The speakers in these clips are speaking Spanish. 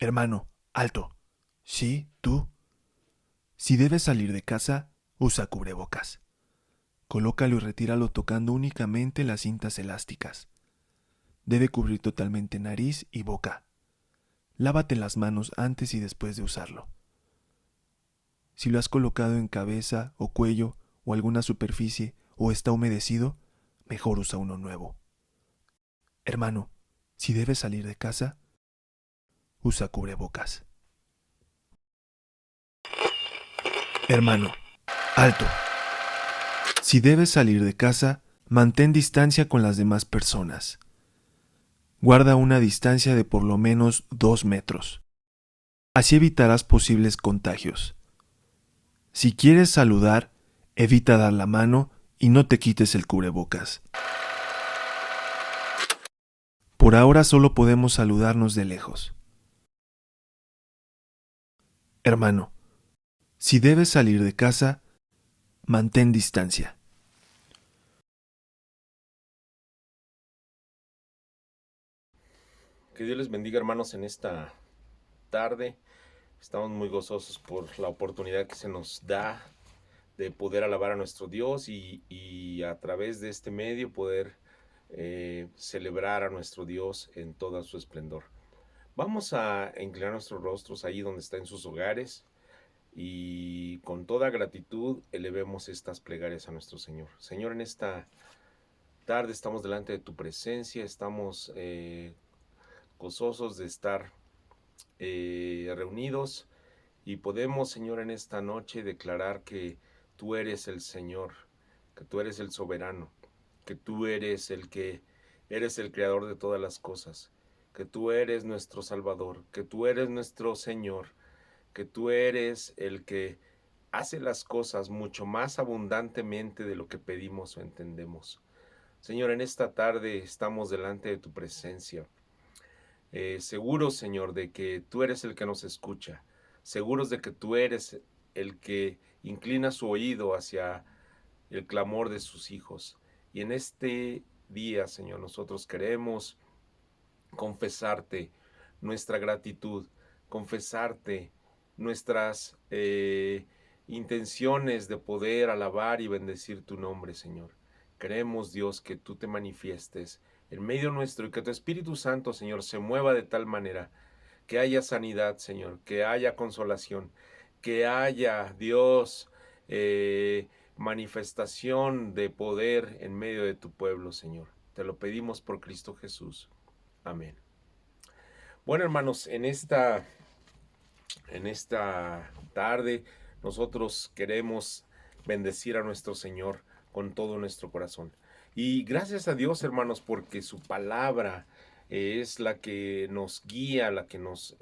Hermano, alto. Sí, tú. Si debes salir de casa, usa cubrebocas. Colócalo y retíralo tocando únicamente las cintas elásticas. Debe cubrir totalmente nariz y boca. Lávate las manos antes y después de usarlo. Si lo has colocado en cabeza o cuello o alguna superficie o está humedecido, mejor usa uno nuevo. Hermano, si debes salir de casa, usa cubrebocas. Hermano, alto. Si debes salir de casa, mantén distancia con las demás personas. Guarda una distancia de por lo menos 2 metros. Así evitarás posibles contagios. Si quieres saludar, evita dar la mano y no te quites el cubrebocas. Por ahora solo podemos saludarnos de lejos. Hermano, si debes salir de casa, mantén distancia. Que Dios les bendiga, hermanos, en esta tarde. Estamos muy gozosos por la oportunidad que se nos da de poder alabar a nuestro Dios y a través de este medio poder celebrar a nuestro Dios en todo su esplendor. Vamos a inclinar nuestros rostros ahí donde está en sus hogares y con toda gratitud elevemos estas plegarias a nuestro Señor. Señor, en esta tarde estamos delante de tu presencia, estamos gozosos de estar reunidos y podemos, Señor, en esta noche declarar que tú eres el Señor, que tú eres el soberano, que tú eres eres el creador de todas las cosas, que tú eres nuestro Salvador, que tú eres nuestro Señor, que tú eres el que hace las cosas mucho más abundantemente de lo que pedimos o entendemos. Señor, en esta tarde estamos delante de tu presencia. Seguros, Señor, de que tú eres el que nos escucha, seguros de que tú eres el que inclina su oído hacia el clamor de sus hijos. Y en este día, Señor, nosotros queremos confesarte nuestra gratitud, confesarte nuestras intenciones de poder alabar y bendecir tu nombre, Señor. Queremos, Dios, que tú te manifiestes en medio nuestro y que tu Espíritu Santo, Señor, se mueva de tal manera que haya sanidad, Señor, que haya consolación, que haya, Dios, manifestación de poder en medio de tu pueblo, Señor. Te lo pedimos por Cristo Jesús. Amén. Bueno, hermanos, en esta tarde nosotros queremos bendecir a nuestro Señor con todo nuestro corazón. Y gracias a Dios, hermanos, porque su palabra es la que nos guía, la que nos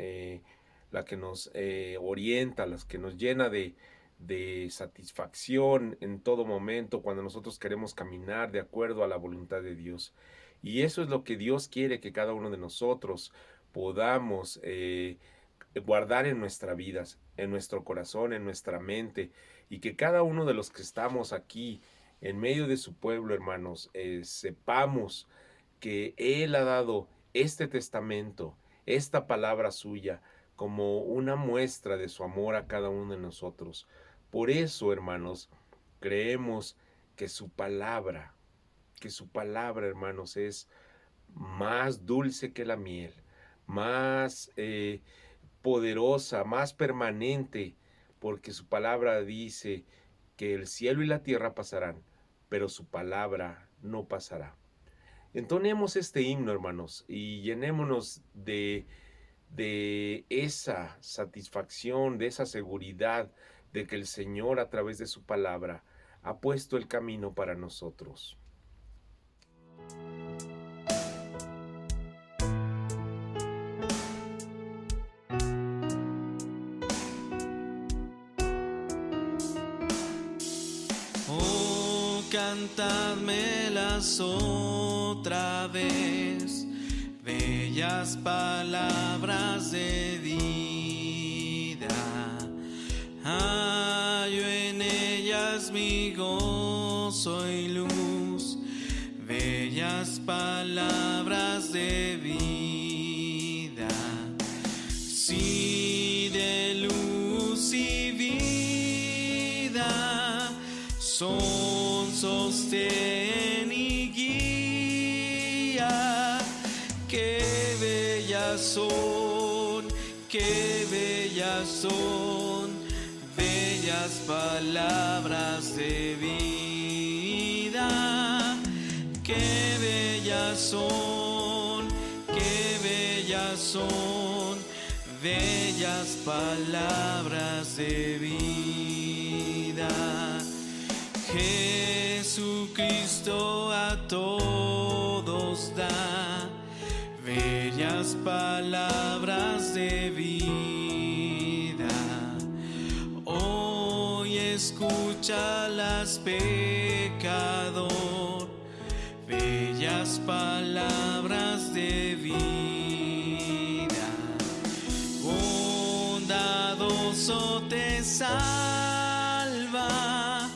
orienta, la que nos llena de satisfacción en todo momento cuando nosotros queremos caminar de acuerdo a la voluntad de Dios. Y eso es lo que Dios quiere que cada uno de nosotros podamos guardar en nuestras vidas, en nuestro corazón, en nuestra mente, y que cada uno de los que estamos aquí en medio de su pueblo, hermanos, sepamos que Él ha dado este testamento, esta palabra suya, como una muestra de su amor a cada uno de nosotros. Por eso, hermanos, creemos que su palabra, hermanos, es más dulce que la miel, más poderosa, más permanente, porque su palabra dice que el cielo y la tierra pasarán, pero su palabra no pasará. Entonemos este himno, hermanos, y llenémonos de esa satisfacción, de esa seguridad de que el Señor a través de su palabra ha puesto el camino para nosotros. Oh, cantadmelas otra vez, bellas palabras de vida. Hallo en ellas mi gozo y luz, bellas palabras de vida. Si son sostén y guía. Qué bellas son, qué bellas son, bellas palabras de vida. Qué bellas son, qué bellas son, bellas palabras de vida. Jesucristo a todos da bellas palabras de vida. Hoy escúchalas, pecador, bellas palabras de vida. Bondadoso te salva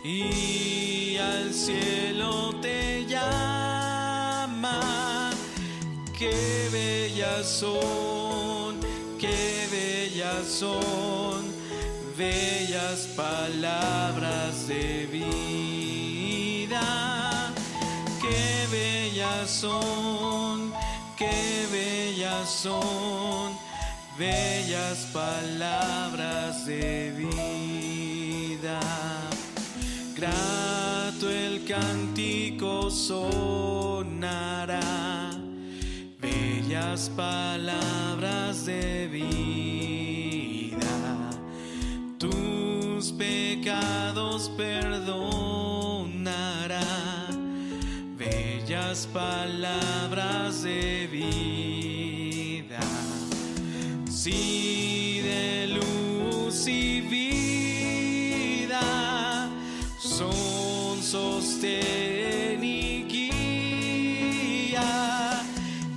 y al cielo te llama. Qué bellas son, qué bellas son, bellas palabras de vida. Qué bellas son, qué bellas son, bellas palabras de vida. Grato el cántico sonará, bellas palabras de vida. Tus pecados perdonará, bellas palabras de vida. Sí, de luz y vida, son sostén y guía.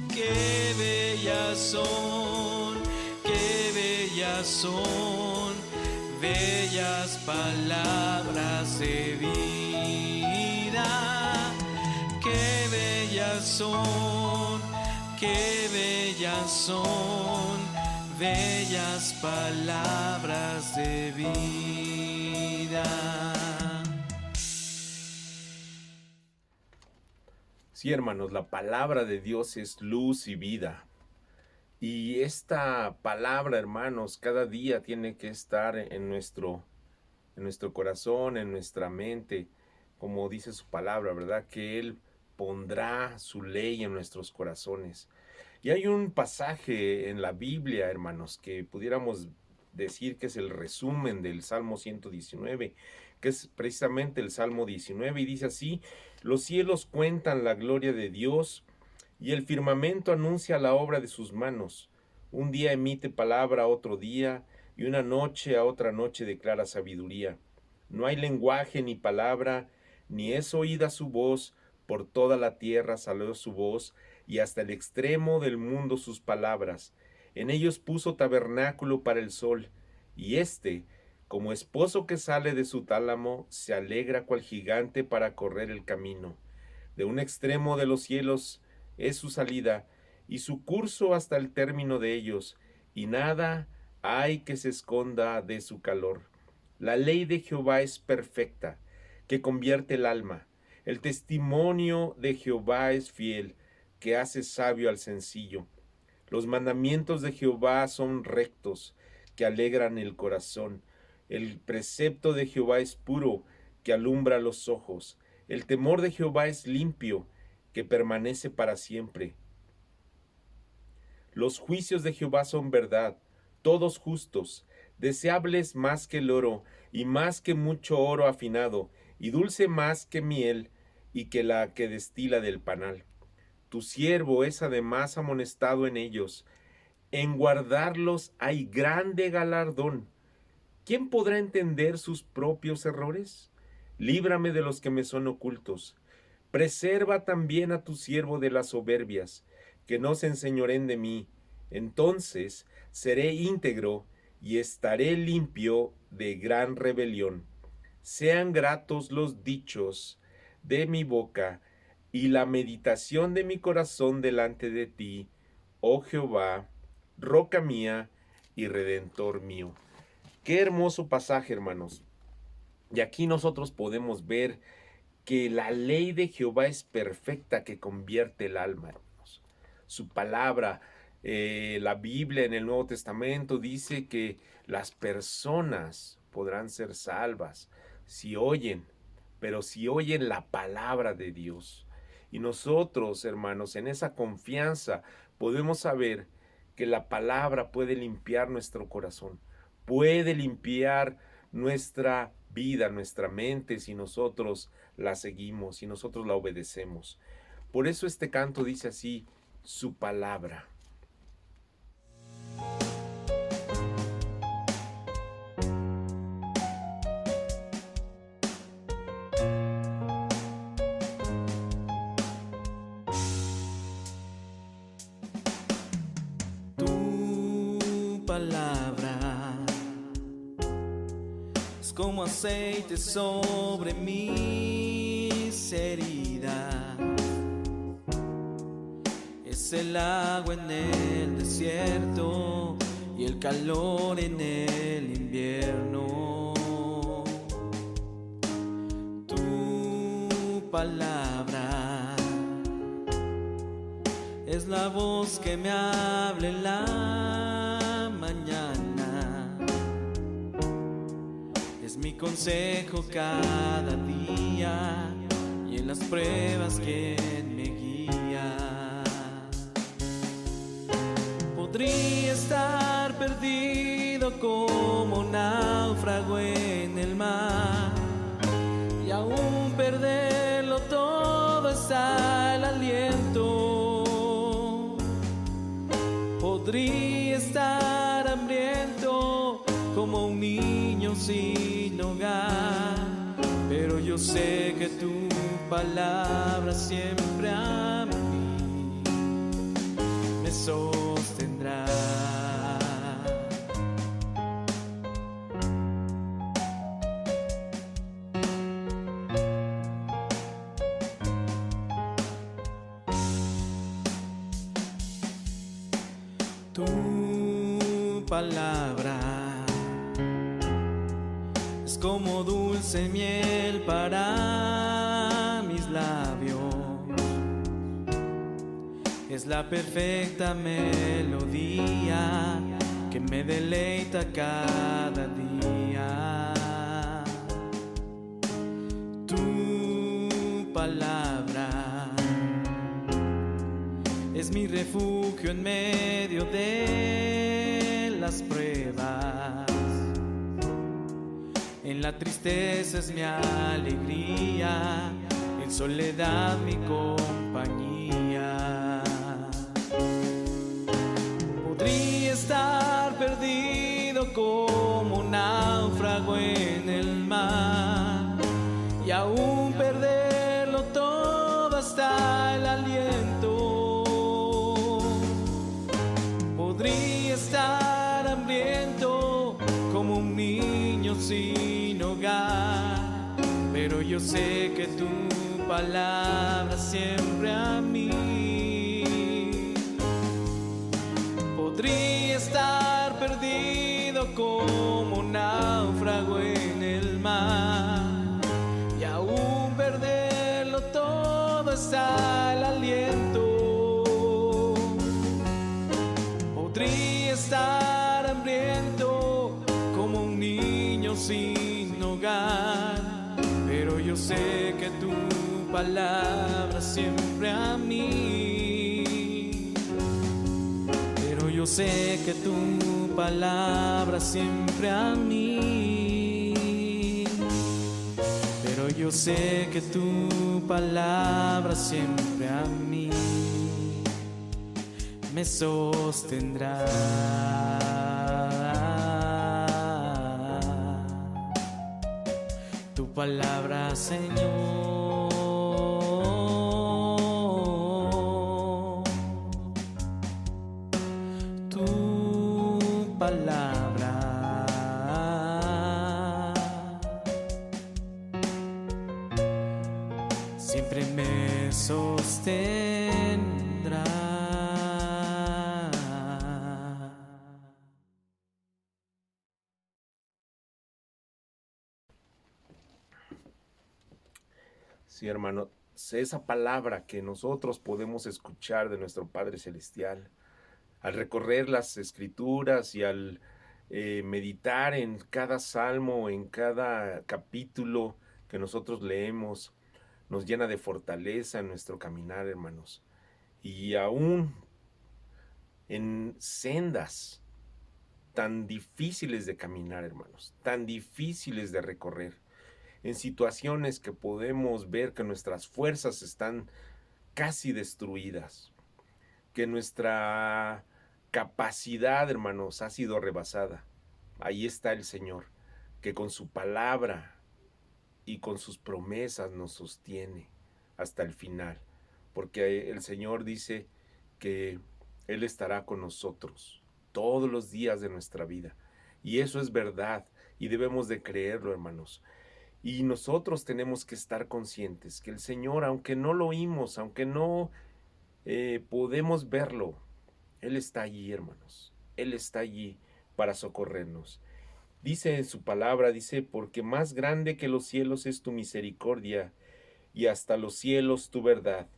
Qué bellas son, qué bellas son, bellas palabras de vida. Qué bellas son, qué bellas son, bellas palabras de vida. Sí, hermanos, la palabra de Dios es luz y vida. Y esta palabra, hermanos, cada día tiene que estar en nuestro corazón, en nuestra mente, como dice su palabra, ¿verdad? Que Él pondrá su ley en nuestros corazones. Y hay un pasaje en la Biblia, hermanos, que pudiéramos decir que es el resumen del Salmo 119, que es precisamente el Salmo 19, y dice así: los cielos cuentan la gloria de Dios, y el firmamento anuncia la obra de sus manos. Un día emite palabra a otro día, y una noche a otra noche declara sabiduría. No hay lenguaje ni palabra, ni es oída su voz, por toda la tierra salió su voz, y hasta el extremo del mundo sus palabras. En ellos puso tabernáculo para el sol, y éste, como esposo que sale de su tálamo, se alegra cual gigante para correr el camino. De un extremo de los cielos es su salida, y su curso hasta el término de ellos, y nada hay que se esconda de su calor. La ley de Jehová es perfecta, que convierte el alma. El testimonio de Jehová es fiel, que hace sabio al sencillo. Los mandamientos de Jehová son rectos, que alegran el corazón. El precepto de Jehová es puro, que alumbra los ojos. El temor de Jehová es limpio, que permanece para siempre. Los juicios de Jehová son verdad, todos justos, deseables más que el oro, y más que mucho oro afinado, y dulce más que miel, y que la que destila del panal. Tu siervo es además amonestado en ellos. En guardarlos hay grande galardón. ¿Quién podrá entender sus propios errores? Líbrame de los que me son ocultos. Preserva también a tu siervo de las soberbias, que no se enseñoren de mí. Entonces seré íntegro y estaré limpio de gran rebelión. Sean gratos los dichos de mi boca y la meditación de mi corazón delante de ti, oh Jehová, roca mía y redentor mío. Qué hermoso pasaje, hermanos. Y aquí nosotros podemos ver que la ley de Jehová es perfecta, que convierte el alma, hermanos. Su palabra, la Biblia en el Nuevo Testamento dice que las personas podrán ser salvas si oyen, pero si oyen la palabra de Dios. Y nosotros, hermanos, en esa confianza podemos saber que la palabra puede limpiar nuestro corazón, puede limpiar nuestra vida, nuestra mente, si nosotros la seguimos, si nosotros la obedecemos. Por eso este canto dice así, su palabra. Tu palabra es como aceite sobre mis heridas, es el agua en el desierto y el calor en el invierno. Tu palabra es la voz que me habla en la mañana, es mi consejo cada día y en las pruebas quien me guía. Podría estar perdido como náufrago en el mar y aún perderlo todo hasta el aliento. Podría estar hambriento como un niño sin hogar, pero yo sé que tu palabra siempre a mí me sostendrá. Tu palabra es como dulce miel para mis labios, es la perfecta melodía que me deleita cada día. Tu palabra es mi refugio en medio de las pruebas, en la tristeza es mi alegría, en soledad mi compañía. Podría estar perdido como un náufrago en el mar y aún perderlo todo hasta el aliento. Podría estar hambriento como un niño sin hogar, pero yo sé que tu palabra siempre a mí. Podría estar perdido como un náufrago en el mar y aún perderlo todo hasta el aliento. Podría estar hambriento como un niño sin hogar, pero yo sé que tu palabra siempre a mí. Pero yo sé que tu palabra siempre a mí. Pero yo sé que tu palabra siempre a mí me sostendrá. Tu palabra, Señor, tu palabra siempre me sostendrá. Sí, hermano, esa palabra que nosotros podemos escuchar de nuestro Padre Celestial, al recorrer las escrituras y al meditar en cada salmo, en cada capítulo que nosotros leemos, nos llena de fortaleza en nuestro caminar, hermanos. Y aún en sendas tan difíciles de caminar, hermanos, tan difíciles de recorrer, en situaciones que podemos ver que nuestras fuerzas están casi destruidas, que nuestra capacidad, hermanos, ha sido rebasada. Ahí está el Señor, que con su palabra y con sus promesas nos sostiene hasta el final, porque el Señor dice que Él estará con nosotros todos los días de nuestra vida, y eso es verdad, y debemos de creerlo, hermanos. Y nosotros tenemos que estar conscientes que el Señor, aunque no lo oímos, aunque no podemos verlo, Él está allí, hermanos. Él está allí para socorrernos. Dice en su palabra, dice, porque más grande que los cielos es tu misericordia, y hasta los cielos tu verdad.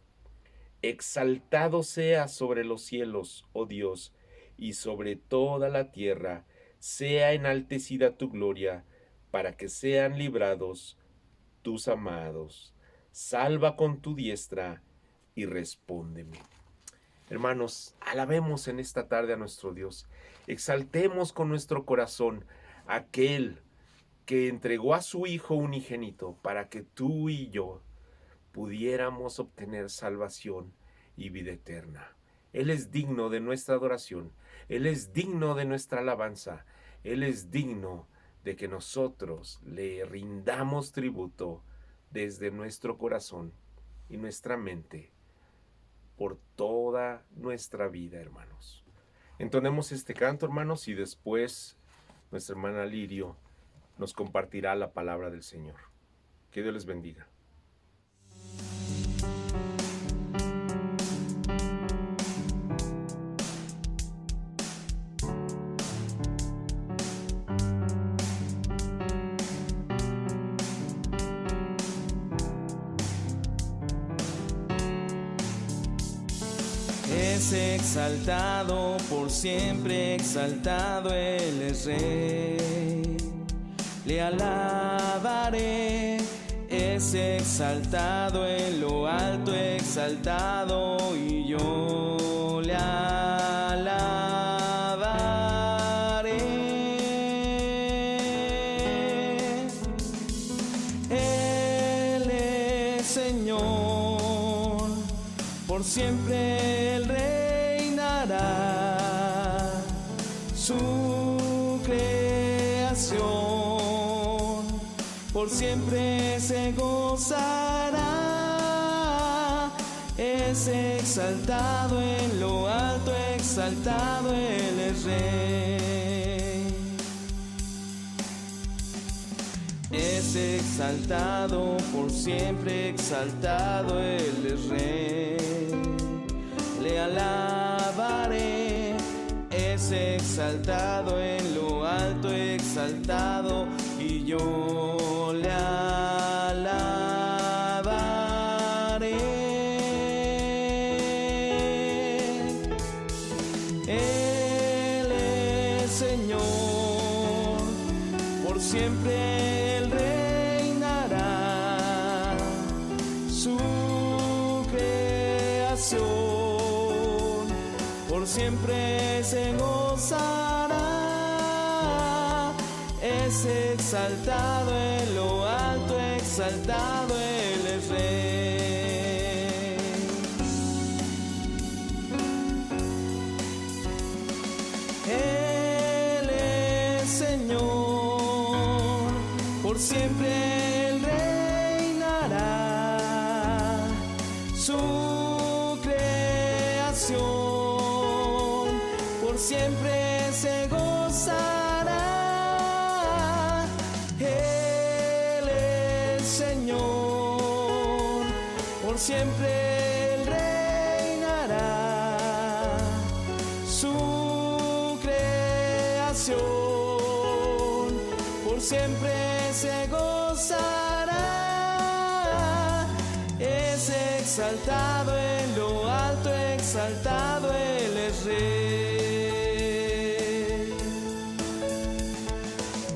Exaltado sea sobre los cielos, oh Dios, y sobre toda la tierra sea enaltecida tu gloria, para que sean librados tus amados. Salva con tu diestra y respóndeme. Hermanos, alabemos en esta tarde a nuestro Dios. Exaltemos con nuestro corazón a aquel que entregó a su Hijo unigénito para que tú y yo pudiéramos obtener salvación y vida eterna. Él es digno de nuestra adoración. Él es digno de nuestra alabanza. Él es digno de que nosotros le rindamos tributo desde nuestro corazón y nuestra mente por toda nuestra vida, hermanos. Entonemos este canto, hermanos, y después nuestra hermana Lirio nos compartirá la palabra del Señor. Que Dios les bendiga. Es exaltado, por siempre exaltado, Él es Rey. Le alabaré, es exaltado en lo alto, exaltado, y yo le alabaré. Él es Señor, por siempre Él reinará. Su creación por siempre se gozará. Es exaltado en lo alto, exaltado Él es Rey. Es exaltado, por siempre exaltado, Él es Rey. Le alabaré, es exaltado en lo alto, exaltado, y yo le alabaré. Él es Señor, por siempre Él reinará. Su creación por siempre se gozará. Es exaltado en lo alto, exaltado Él es Rey. Él es Señor, por siempre Él reinará. Su creación por siempre se gozará. Él es Señor, por siempre Él reinará. Su creación por siempre se gozará. exaltado en lo alto, exaltado Él es Rey.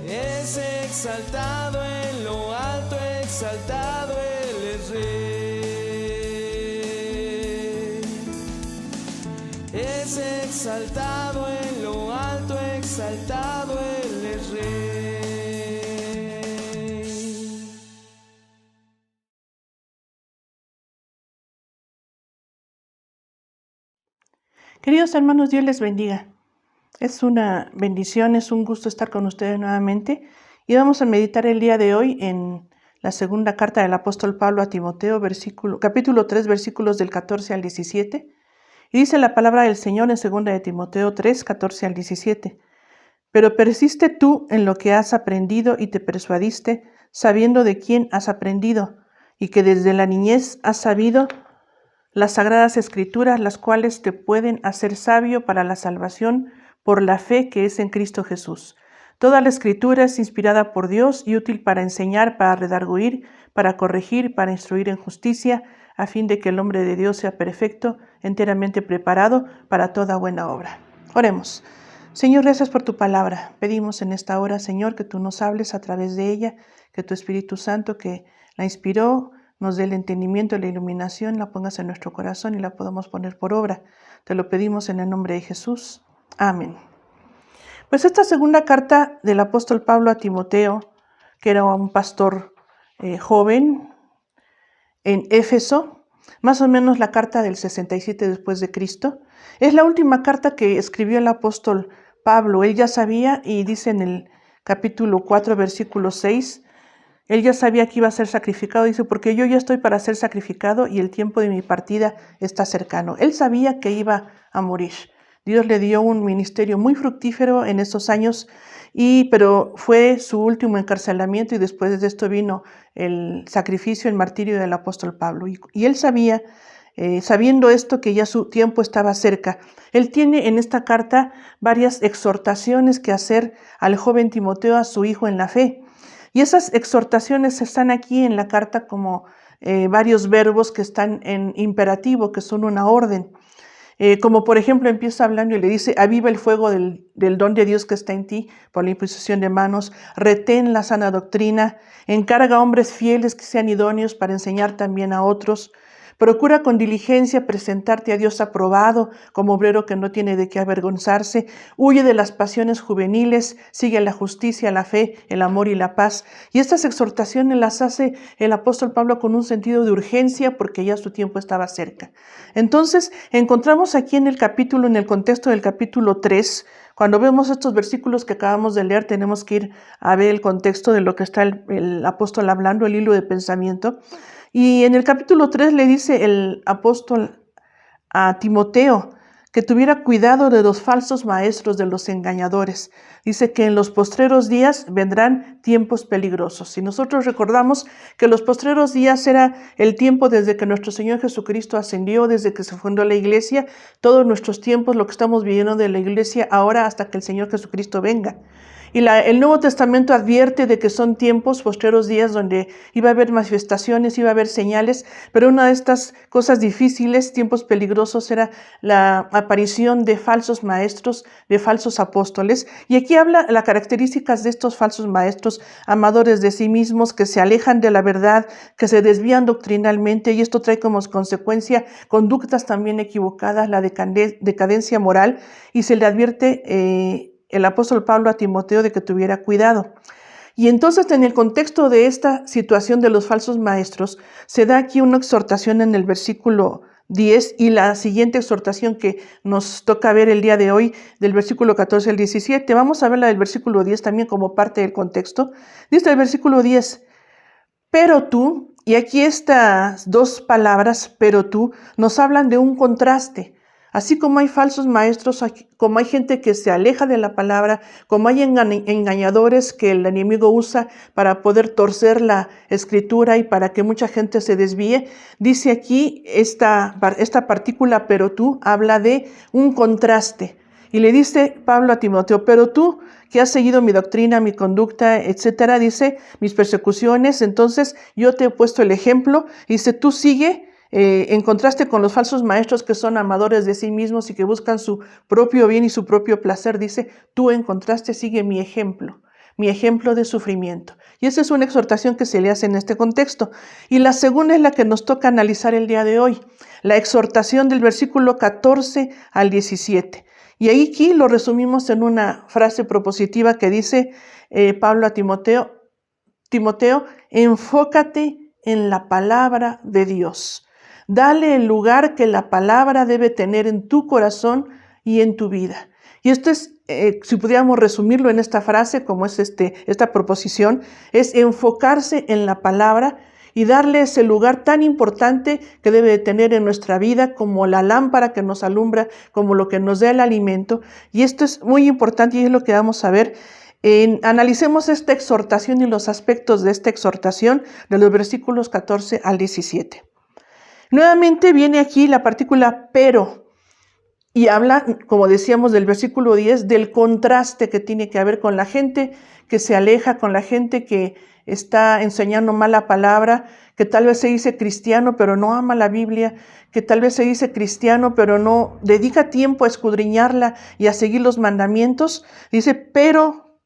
Es exaltado en lo alto, exaltado Él es Rey. Es exaltado en lo alto, exaltado Él es Rey. Queridos hermanos, Dios les bendiga. Es una bendición, es un gusto estar con ustedes nuevamente y vamos a meditar el día de hoy en la segunda carta del apóstol Pablo a Timoteo, capítulo 3, versículos del 14 al 17. Y dice la palabra del Señor en 2 de Timoteo 3, 14 al 17. Pero persiste tú en lo que has aprendido y te persuadiste, sabiendo de quién has aprendido, y que desde la niñez has sabido las sagradas escrituras, las cuales te pueden hacer sabio para la salvación por la fe que es en Cristo Jesús. Toda la escritura es inspirada por Dios y útil para enseñar, para redarguir, para corregir, para instruir en justicia, a fin de que el hombre de Dios sea perfecto, enteramente preparado para toda buena obra. Oremos. Señor, gracias por tu palabra. Pedimos en esta hora, Señor, que tú nos hables a través de ella, que tu Espíritu Santo que la inspiró, nos dé el entendimiento y la iluminación, la pongas en nuestro corazón y la podamos poner por obra. Te lo pedimos en el nombre de Jesús. Amén. Pues esta segunda carta del apóstol Pablo a Timoteo, que era un pastor joven en Éfeso, más o menos la carta del 67 después de Cristo, es la última carta que escribió el apóstol Pablo. Él ya sabía, y dice en el capítulo 4, versículo 6, él ya sabía que iba a ser sacrificado, dice, porque yo ya estoy para ser sacrificado y el tiempo de mi partida está cercano. Él sabía que iba a morir. Dios le dio un ministerio muy fructífero en estos años, pero fue su último encarcelamiento y después de esto vino el sacrificio, el martirio del apóstol Pablo. Y él sabía, sabiendo esto, que ya su tiempo estaba cerca. Él tiene en esta carta varias exhortaciones que hacer al joven Timoteo, a su hijo en la fe. Y esas exhortaciones están aquí en la carta como varios verbos que están en imperativo, que son una orden. Como por ejemplo empieza hablando y le dice, aviva el fuego del don de Dios que está en ti por la imposición de manos, retén la sana doctrina, encarga a hombres fieles que sean idóneos para enseñar también a otros. Procura con diligencia presentarte a Dios aprobado, como obrero que no tiene de qué avergonzarse. Huye de las pasiones juveniles, sigue la justicia, la fe, el amor y la paz. Y estas exhortaciones las hace el apóstol Pablo con un sentido de urgencia porque ya su tiempo estaba cerca. Entonces, encontramos aquí en el contexto del capítulo 3, cuando vemos estos versículos que acabamos de leer, tenemos que ir a ver el contexto de lo que está el apóstol hablando, el hilo de pensamiento. Y en el capítulo 3 le dice el apóstol a Timoteo que tuviera cuidado de los falsos maestros, de los engañadores. Dice que en los postreros días vendrán tiempos peligrosos. Si nosotros recordamos que los postreros días era el tiempo desde que nuestro Señor Jesucristo ascendió, desde que se fundó la iglesia, todos nuestros tiempos, lo que estamos viviendo de la iglesia ahora hasta que el Señor Jesucristo venga. Y el Nuevo Testamento advierte de que son tiempos, postreros días, donde iba a haber manifestaciones, iba a haber señales, pero una de estas cosas difíciles, tiempos peligrosos, era la aparición de falsos maestros, de falsos apóstoles. Y aquí habla las características de estos falsos maestros, amadores de sí mismos, que se alejan de la verdad, que se desvían doctrinalmente, y esto trae como consecuencia conductas también equivocadas, la decadencia moral, y se le advierte el apóstol Pablo a Timoteo de que tuviera cuidado. Y entonces en el contexto de esta situación de los falsos maestros, se da aquí una exhortación en el versículo 10 y la siguiente exhortación que nos toca ver el día de hoy, del versículo 14 al 17. Vamos a ver la del versículo 10 también como parte del contexto. Dice el versículo 10, pero tú, y aquí estas dos palabras, pero tú, nos hablan de un contraste. Así como hay falsos maestros, como hay gente que se aleja de la palabra, como hay engañadores que el enemigo usa para poder torcer la escritura y para que mucha gente se desvíe, dice aquí esta partícula, pero tú, habla de un contraste. Y le dice Pablo a Timoteo, pero tú que has seguido mi doctrina, mi conducta, etcétera, dice, mis persecuciones, entonces yo te he puesto el ejemplo, dice, tú sigue En contraste con los falsos maestros que son amadores de sí mismos y que buscan su propio bien y su propio placer, dice, tú en contraste sigue mi ejemplo de sufrimiento. Y esa es una exhortación que se le hace en este contexto. Y la segunda es la que nos toca analizar el día de hoy, la exhortación del versículo 14 al 17. Y aquí lo resumimos en una frase propositiva que dice Pablo a Timoteo, enfócate en la palabra de Dios. Dale el lugar que la palabra debe tener en tu corazón y en tu vida. Y esto es, si pudiéramos resumirlo en esta frase, como es esta proposición, es enfocarse en la palabra y darle ese lugar tan importante que debe de tener en nuestra vida, como la lámpara que nos alumbra, como lo que nos da el alimento. Y esto es muy importante y es lo que vamos a ver. Analicemos esta exhortación y los aspectos de esta exhortación de los versículos 14 al 17. Nuevamente viene aquí la partícula pero y habla, como decíamos, del versículo 10, del contraste que tiene que haber con la gente que se aleja, con la gente que está enseñando mala palabra, que tal vez se dice cristiano pero no ama la Biblia, que tal vez se dice cristiano pero no dedica tiempo a escudriñarla y a seguir los mandamientos. Dice, pero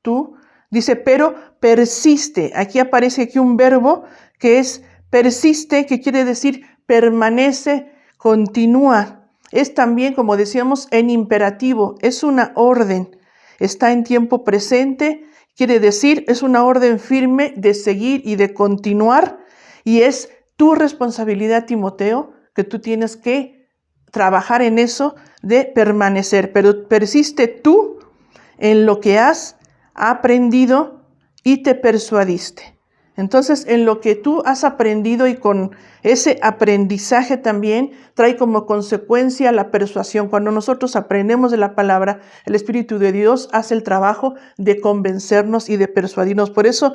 persiste. Aquí aparece aquí un verbo que es persiste, que quiere decir permanece, continúa. Es también, como decíamos, en imperativo, es una orden. Está en tiempo presente, quiere decir, es una orden firme de seguir y de continuar. Y es tu responsabilidad, Timoteo, que tú tienes que trabajar en eso de permanecer. Pero persiste tú en lo que has aprendido y te persuadiste. Entonces, en lo que tú has aprendido y con ese aprendizaje también trae como consecuencia la persuasión. Cuando nosotros aprendemos de la palabra, el Espíritu de Dios hace el trabajo de convencernos y de persuadirnos. Por eso,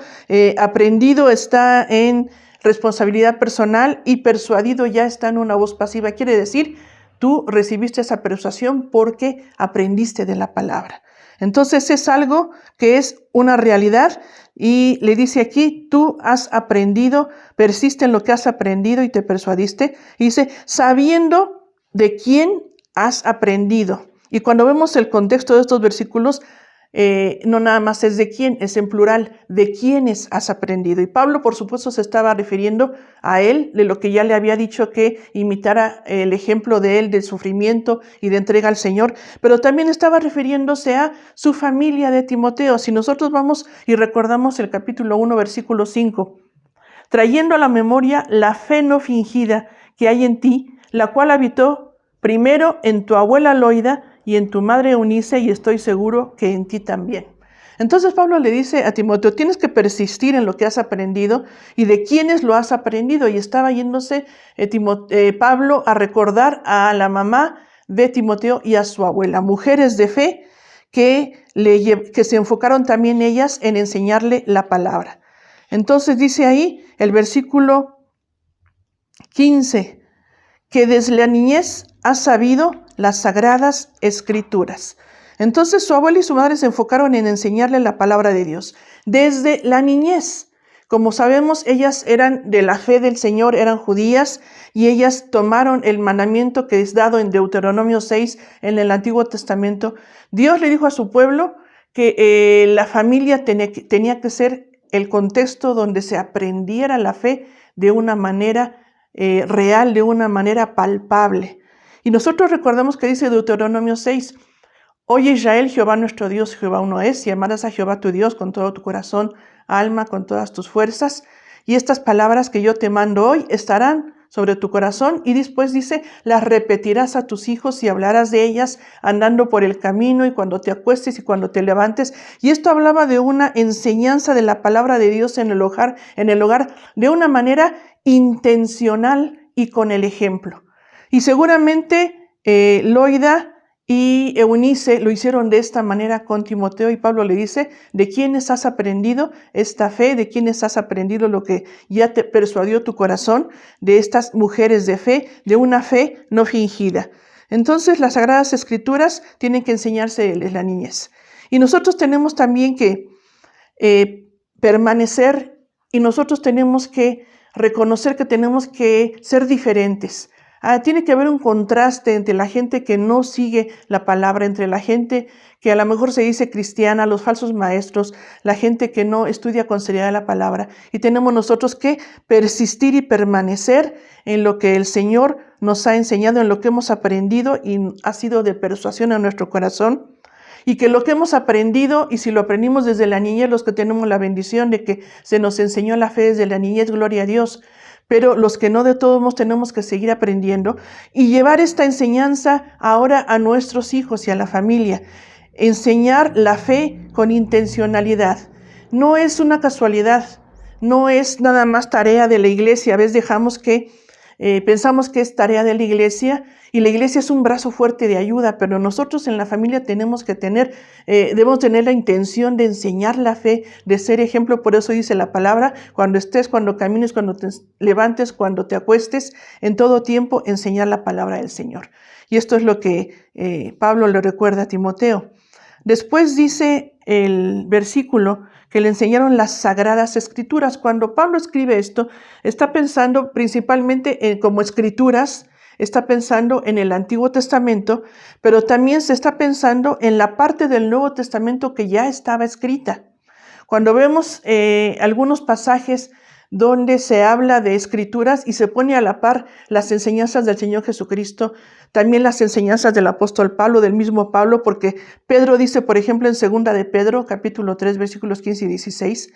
aprendido está en responsabilidad personal y persuadido ya está en una voz pasiva. Quiere decir, tú recibiste esa persuasión porque aprendiste de la palabra. Entonces es algo que es una realidad y le dice aquí, tú has aprendido, persiste en lo que has aprendido y te persuadiste. Y dice, sabiendo de quién has aprendido. Y cuando vemos el contexto de estos versículos, no nada más es de quién, es en plural, de quiénes has aprendido. Y Pablo, por supuesto, se estaba refiriendo a él, de lo que ya le había dicho que imitara el ejemplo de él, del sufrimiento y de entrega al Señor, pero también estaba refiriéndose a su familia de Timoteo. Si nosotros vamos y recordamos el capítulo 1, versículo 5, trayendo a la memoria la fe no fingida que hay en ti, la cual habitó primero en tu abuela Loida y en tu madre Eunice, y estoy seguro que en ti también. Entonces Pablo le dice a Timoteo, tienes que persistir en lo que has aprendido y de quiénes lo has aprendido. Y estaba yéndose Pablo a recordar a la mamá de Timoteo y a su abuela, mujeres de fe que se enfocaron también ellas en enseñarle la palabra. Entonces dice ahí el versículo 15, que desde la niñez has sabido las sagradas escrituras. Entonces su abuela y su madre se enfocaron en enseñarle la palabra de Dios. Desde la niñez, como sabemos, ellas eran de la fe del Señor, eran judías, y ellas tomaron el mandamiento que es dado en Deuteronomio 6 en el Antiguo Testamento. Dios le dijo a su pueblo que la familia tenía que ser el contexto donde se aprendiera la fe de una manera real, de una manera palpable. Y nosotros recordamos que dice Deuteronomio 6, oye Israel, Jehová nuestro Dios, Jehová uno es, y amarás a Jehová tu Dios con todo tu corazón, alma, con todas tus fuerzas. Y estas palabras que yo te mando hoy estarán sobre tu corazón. Y después dice, las repetirás a tus hijos y hablarás de ellas andando por el camino y cuando te acuestes y cuando te levantes. Y esto hablaba de una enseñanza de la palabra de Dios en el hogar de una manera intencional y con el ejemplo. Y seguramente Loida y Eunice lo hicieron de esta manera con Timoteo, y Pablo le dice, ¿de quiénes has aprendido esta fe? ¿De quiénes has aprendido lo que ya te persuadió tu corazón? De estas mujeres de fe, de una fe no fingida. Entonces las Sagradas Escrituras tienen que enseñarse desde la niñez. Y nosotros tenemos también que permanecer, y nosotros tenemos que reconocer que tenemos que ser diferentes. Tiene que haber un contraste entre la gente que no sigue la palabra, entre la gente que a lo mejor se dice cristiana, los falsos maestros, la gente que no estudia con seriedad la palabra. Y tenemos nosotros que persistir y permanecer en lo que el Señor nos ha enseñado, en lo que hemos aprendido y ha sido de persuasión a nuestro corazón. Y que lo que hemos aprendido, y si lo aprendimos desde la niñez, los que tenemos la bendición de que se nos enseñó la fe desde la niñez, gloria a Dios. Pero los que no, de todos modos tenemos que seguir aprendiendo y llevar esta enseñanza ahora a nuestros hijos y a la familia. Enseñar la fe con intencionalidad. No es una casualidad, no es nada más tarea de la iglesia. A veces pensamos que es tarea de la iglesia, y la iglesia es un brazo fuerte de ayuda, pero nosotros en la familia debemos tener la intención de enseñar la fe, de ser ejemplo. Por eso dice la palabra: cuando estés, cuando camines, cuando te levantes, cuando te acuestes, en todo tiempo enseñar la palabra del Señor. Y esto es lo que Pablo le recuerda a Timoteo. Después dice el versículo que le enseñaron las Sagradas Escrituras. Cuando Pablo escribe esto, está pensando principalmente como escrituras, está pensando en el Antiguo Testamento, pero también se está pensando en la parte del Nuevo Testamento que ya estaba escrita. Cuando vemos algunos pasajes donde se habla de escrituras y se pone a la par las enseñanzas del Señor Jesucristo, también las enseñanzas del apóstol Pablo, del mismo Pablo, porque Pedro dice, por ejemplo, en 2 de Pedro, capítulo 3, versículos 15 y 16,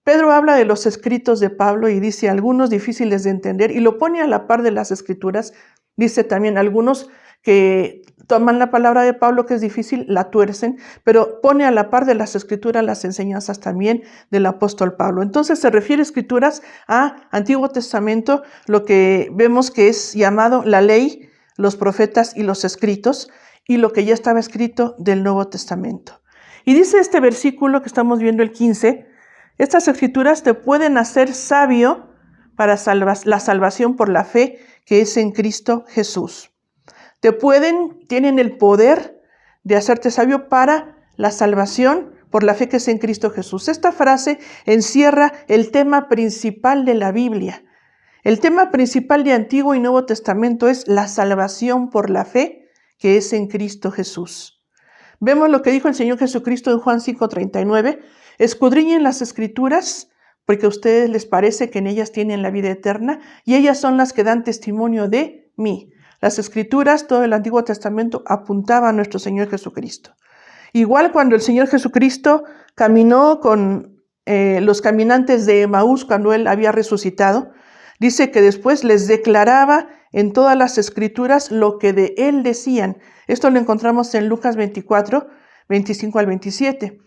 Pedro habla de los escritos de Pablo y dice algunos difíciles de entender, y lo pone a la par de las escrituras. Dice también algunos que toman la palabra de Pablo, que es difícil, la tuercen, pero pone a la par de las escrituras las enseñanzas también del apóstol Pablo. Entonces se refiere a escrituras a Antiguo Testamento, lo que vemos que es llamado la ley, los profetas y los escritos, y lo que ya estaba escrito del Nuevo Testamento. Y dice este versículo que estamos viendo, el 15, estas escrituras te pueden hacer sabio para la salvación por la fe que es en Cristo Jesús. Tienen el poder de hacerte sabio para la salvación por la fe que es en Cristo Jesús. Esta frase encierra el tema principal de la Biblia. El tema principal de Antiguo y Nuevo Testamento es la salvación por la fe que es en Cristo Jesús. Vemos lo que dijo el Señor Jesucristo en Juan 5:39. Escudriñen las Escrituras, porque a ustedes les parece que en ellas tienen la vida eterna, y ellas son las que dan testimonio de mí. Las Escrituras, todo el Antiguo Testamento, apuntaba a nuestro Señor Jesucristo. Igual cuando el Señor Jesucristo caminó con los caminantes de Emaús, cuando Él había resucitado, dice que después les declaraba en todas las Escrituras lo que de Él decían. Esto lo encontramos en Lucas 24, 25 al 27.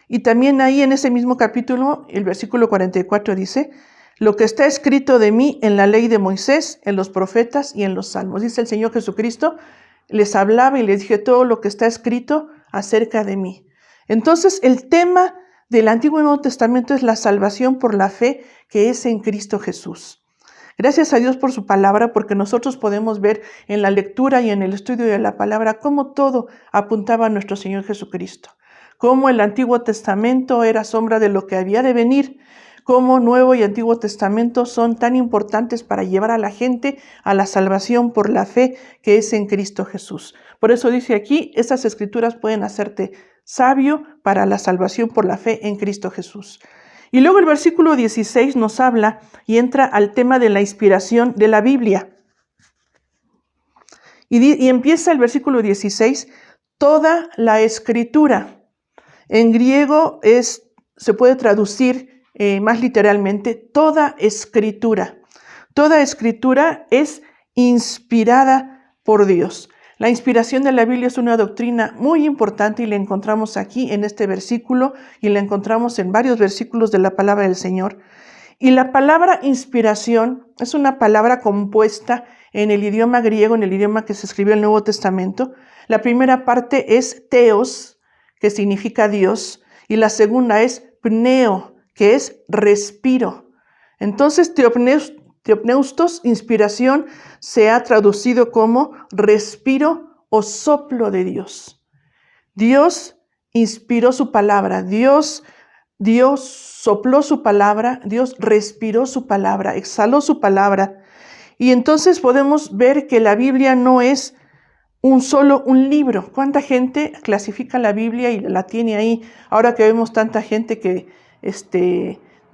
Y también ahí en ese mismo capítulo, el versículo 44 dice: lo que está escrito de mí en la ley de Moisés, en los profetas y en los salmos. Dice el Señor Jesucristo, les hablaba y les dije todo lo que está escrito acerca de mí. Entonces el tema del Antiguo y Nuevo Testamento es la salvación por la fe que es en Cristo Jesús. Gracias a Dios por su palabra, porque nosotros podemos ver en la lectura y en el estudio de la palabra cómo todo apuntaba a nuestro Señor Jesucristo. Cómo el Antiguo Testamento era sombra de lo que había de venir, cómo Nuevo y Antiguo Testamento son tan importantes para llevar a la gente a la salvación por la fe que es en Cristo Jesús. Por eso dice aquí, estas escrituras pueden hacerte sabio para la salvación por la fe en Cristo Jesús. Y luego el versículo 16 nos habla y entra al tema de la inspiración de la Biblia. Y empieza el versículo 16, toda la escritura. En griego se puede traducir más literalmente, toda escritura. Toda escritura es inspirada por Dios. La inspiración de la Biblia es una doctrina muy importante y la encontramos aquí en este versículo y la encontramos en varios versículos de la palabra del Señor. Y la palabra inspiración es una palabra compuesta en el idioma griego, en el idioma que se escribió en el Nuevo Testamento. La primera parte es theos, que significa Dios, y la segunda es pneo, que es respiro. Entonces, teopneustos, inspiración, se ha traducido como respiro o soplo de Dios. Dios inspiró su palabra. Dios Dios sopló su palabra, Dios respiró su palabra, exhaló su palabra. Y entonces podemos ver que la Biblia no es un libro. ¿Cuánta gente clasifica la Biblia y la tiene ahí? Ahora que vemos tanta gente que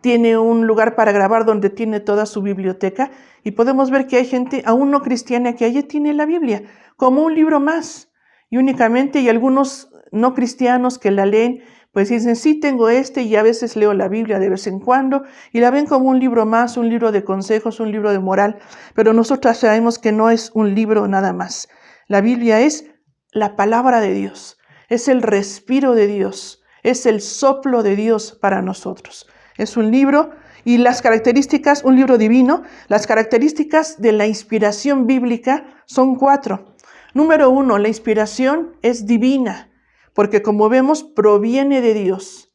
tiene un lugar para grabar donde tiene toda su biblioteca, y podemos ver que hay gente aún no cristiana que allí tiene la Biblia como un libro más, y únicamente, y algunos no cristianos que la leen, pues dicen, sí, tengo y a veces leo la Biblia de vez en cuando, y la ven como un libro más, un libro de consejos, un libro de moral, pero nosotros sabemos que no es un libro nada más. La Biblia es la palabra de Dios, es el respiro de Dios, es el soplo de Dios para nosotros. Es un libro y las características, un libro divino, las características de la inspiración bíblica son 4. Número 1, la inspiración es divina, porque como vemos proviene de Dios.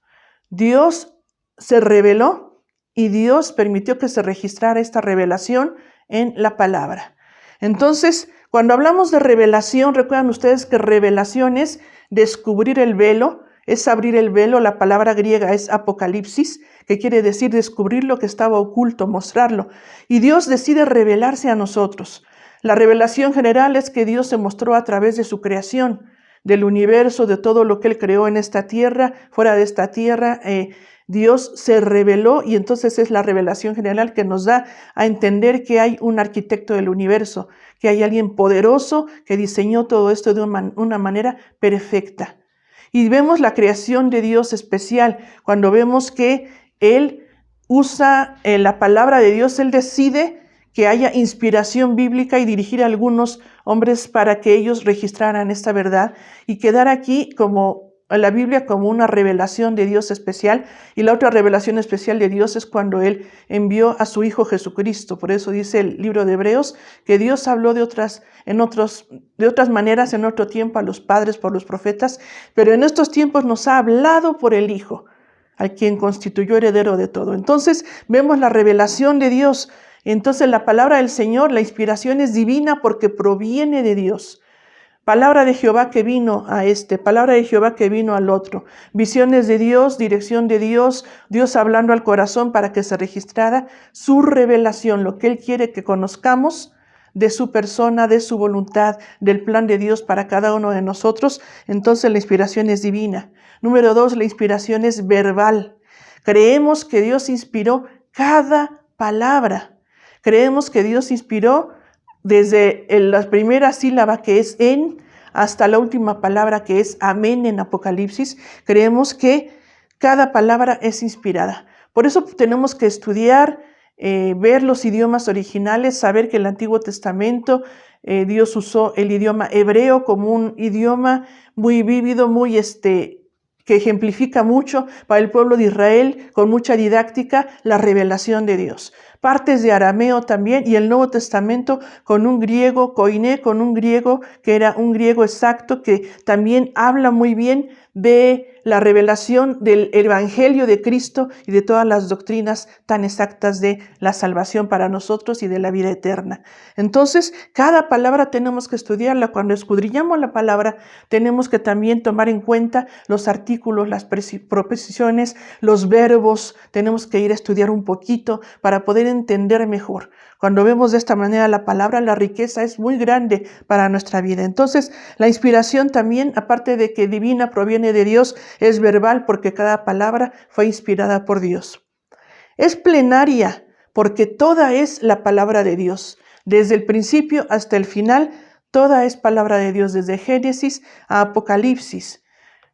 Dios se reveló y Dios permitió que se registrara esta revelación en la palabra. Entonces, cuando hablamos de revelación, recuerdan ustedes que revelación es descubrir el velo, es abrir el velo. La palabra griega es apocalipsis, que quiere decir descubrir lo que estaba oculto, mostrarlo. Y Dios decide revelarse a nosotros. La revelación general es que Dios se mostró a través de su creación, del universo, de todo lo que Él creó en esta tierra, fuera de esta tierra. Dios se reveló y entonces es la revelación general que nos da a entender que hay un arquitecto del universo, que hay alguien poderoso que diseñó todo esto de una manera perfecta. Y vemos la creación de Dios especial, cuando vemos que Él usa la palabra de Dios, Él decide que haya inspiración bíblica y dirigir a algunos hombres para que ellos registraran esta verdad y quedar aquí como la Biblia como una revelación de Dios especial. Y la otra revelación especial de Dios es cuando Él envió a su Hijo Jesucristo. Por eso dice el libro de Hebreos que Dios habló de otras maneras en otro tiempo a los padres por los profetas, pero en estos tiempos nos ha hablado por el Hijo, a quien constituyó heredero de todo. Entonces vemos la revelación de Dios. Entonces la palabra del Señor, la inspiración es divina porque proviene de Dios. Palabra de Jehová que vino a palabra de Jehová que vino al otro. Visiones de Dios, dirección de Dios, Dios hablando al corazón para que se registrara su revelación, lo que Él quiere que conozcamos de su persona, de su voluntad, del plan de Dios para cada uno de nosotros. Entonces la inspiración es divina. Número 2, la inspiración es verbal. Creemos que Dios inspiró cada palabra. Creemos que Dios inspiró desde la primera sílaba que es en, hasta la última palabra que es amén en Apocalipsis. Creemos que cada palabra es inspirada. Por eso tenemos que estudiar, ver los idiomas originales, saber que en el Antiguo Testamento Dios usó el idioma hebreo como un idioma muy vívido, muy que ejemplifica mucho para el pueblo de Israel, con mucha didáctica, la revelación de Dios. Partes de arameo también, y el Nuevo Testamento con un griego, koiné, con un griego que era un griego exacto, que también habla muy bien de la revelación del Evangelio de Cristo y de todas las doctrinas tan exactas de la salvación para nosotros y de la vida eterna. Entonces, cada palabra tenemos que estudiarla. Cuando escudriñamos la palabra, tenemos que también tomar en cuenta los artículos, las preposiciones, los verbos. Tenemos que ir a estudiar un poquito para poder entender mejor. Cuando vemos de esta manera la palabra, la riqueza es muy grande para nuestra vida. Entonces, la inspiración también, aparte de que divina proviene de Dios, es verbal porque cada palabra fue inspirada por Dios. Es plenaria porque toda es la palabra de Dios. Desde el principio hasta el final, toda es palabra de Dios, desde Génesis a Apocalipsis.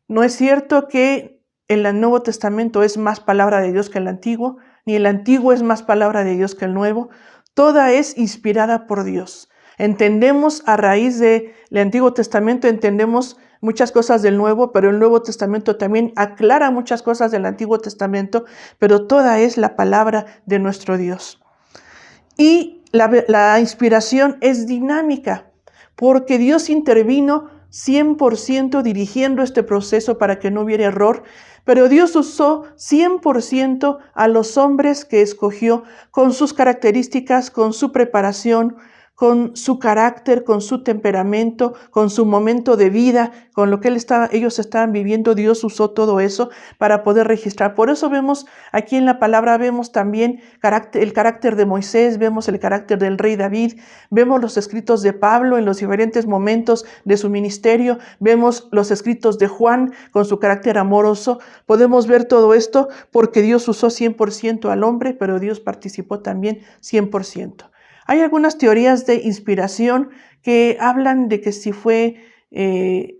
No es cierto que el Nuevo Testamento es más palabra de Dios que el Antiguo, ni el Antiguo es más palabra de Dios que el Nuevo. Toda es inspirada por Dios. Entendemos a raíz del Antiguo Testamento, entendemos muchas cosas del Nuevo, pero el Nuevo Testamento también aclara muchas cosas del Antiguo Testamento, pero toda es la palabra de nuestro Dios. Y la inspiración es dinámica, porque Dios intervino 100% dirigiendo este proceso para que no hubiera error, pero Dios usó 100% a los hombres que escogió con sus características, con su preparación, con su carácter, con su temperamento, con su momento de vida, con lo que ellos estaban viviendo. Dios usó todo eso para poder registrar. Por eso vemos aquí en la palabra, vemos también el carácter de Moisés, vemos el carácter del rey David, vemos los escritos de Pablo en los diferentes momentos de su ministerio, vemos los escritos de Juan con su carácter amoroso. Podemos ver todo esto porque Dios usó 100% al hombre, pero Dios participó también 100%. Hay algunas teorías de inspiración que hablan de que si fue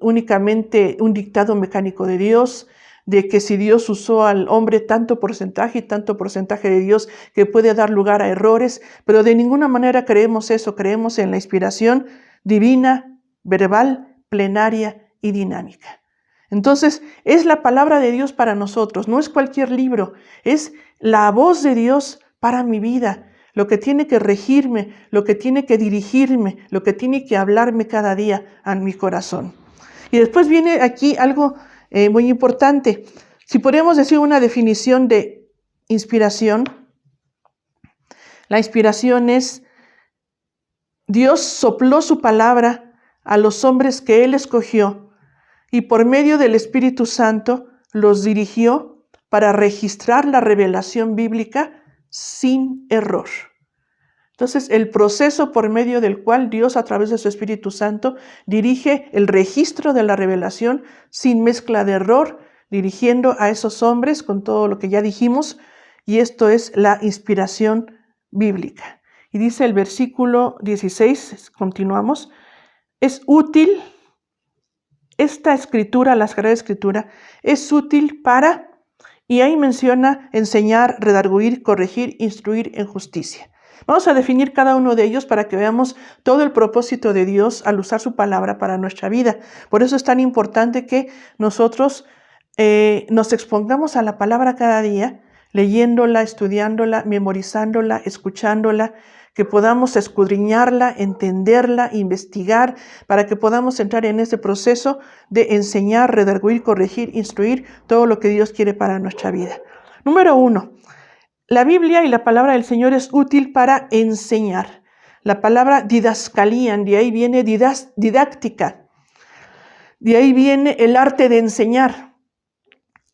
únicamente un dictado mecánico de Dios, de que si Dios usó al hombre tanto porcentaje de Dios que puede dar lugar a errores, pero de ninguna manera creemos eso. Creemos en la inspiración divina, verbal, plenaria y dinámica. Entonces, es la palabra de Dios para nosotros, no es cualquier libro, es la voz de Dios para mi vida, lo que tiene que regirme, lo que tiene que dirigirme, lo que tiene que hablarme cada día a mi corazón. Y después viene aquí algo muy importante. Si podemos decir una definición de inspiración, la inspiración es: Dios sopló su palabra a los hombres que Él escogió y por medio del Espíritu Santo los dirigió para registrar la revelación bíblica sin error. Entonces, el proceso por medio del cual Dios, a través de su Espíritu Santo, dirige el registro de la revelación sin mezcla de error, dirigiendo a esos hombres con todo lo que ya dijimos, y esto es la inspiración bíblica. Y dice el versículo 16, continuamos: es útil, esta escritura, la Sagrada Escritura, es útil para, y ahí menciona enseñar, redarguir, corregir, instruir en justicia. Vamos a definir cada uno de ellos para que veamos todo el propósito de Dios al usar su palabra para nuestra vida. Por eso es tan importante que nosotros nos expongamos a la palabra cada día, leyéndola, estudiándola, memorizándola, escuchándola, que podamos escudriñarla, entenderla, investigar, para que podamos entrar en ese proceso de enseñar, redarguir, corregir, instruir todo lo que Dios quiere para nuestra vida. Número 1. La Biblia y la palabra del Señor es útil para enseñar. La palabra didascalía, de ahí viene didáctica. De ahí viene el arte de enseñar.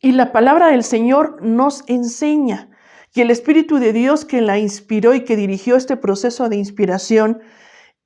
Y la palabra del Señor nos enseña. Y el Espíritu de Dios que la inspiró y que dirigió este proceso de inspiración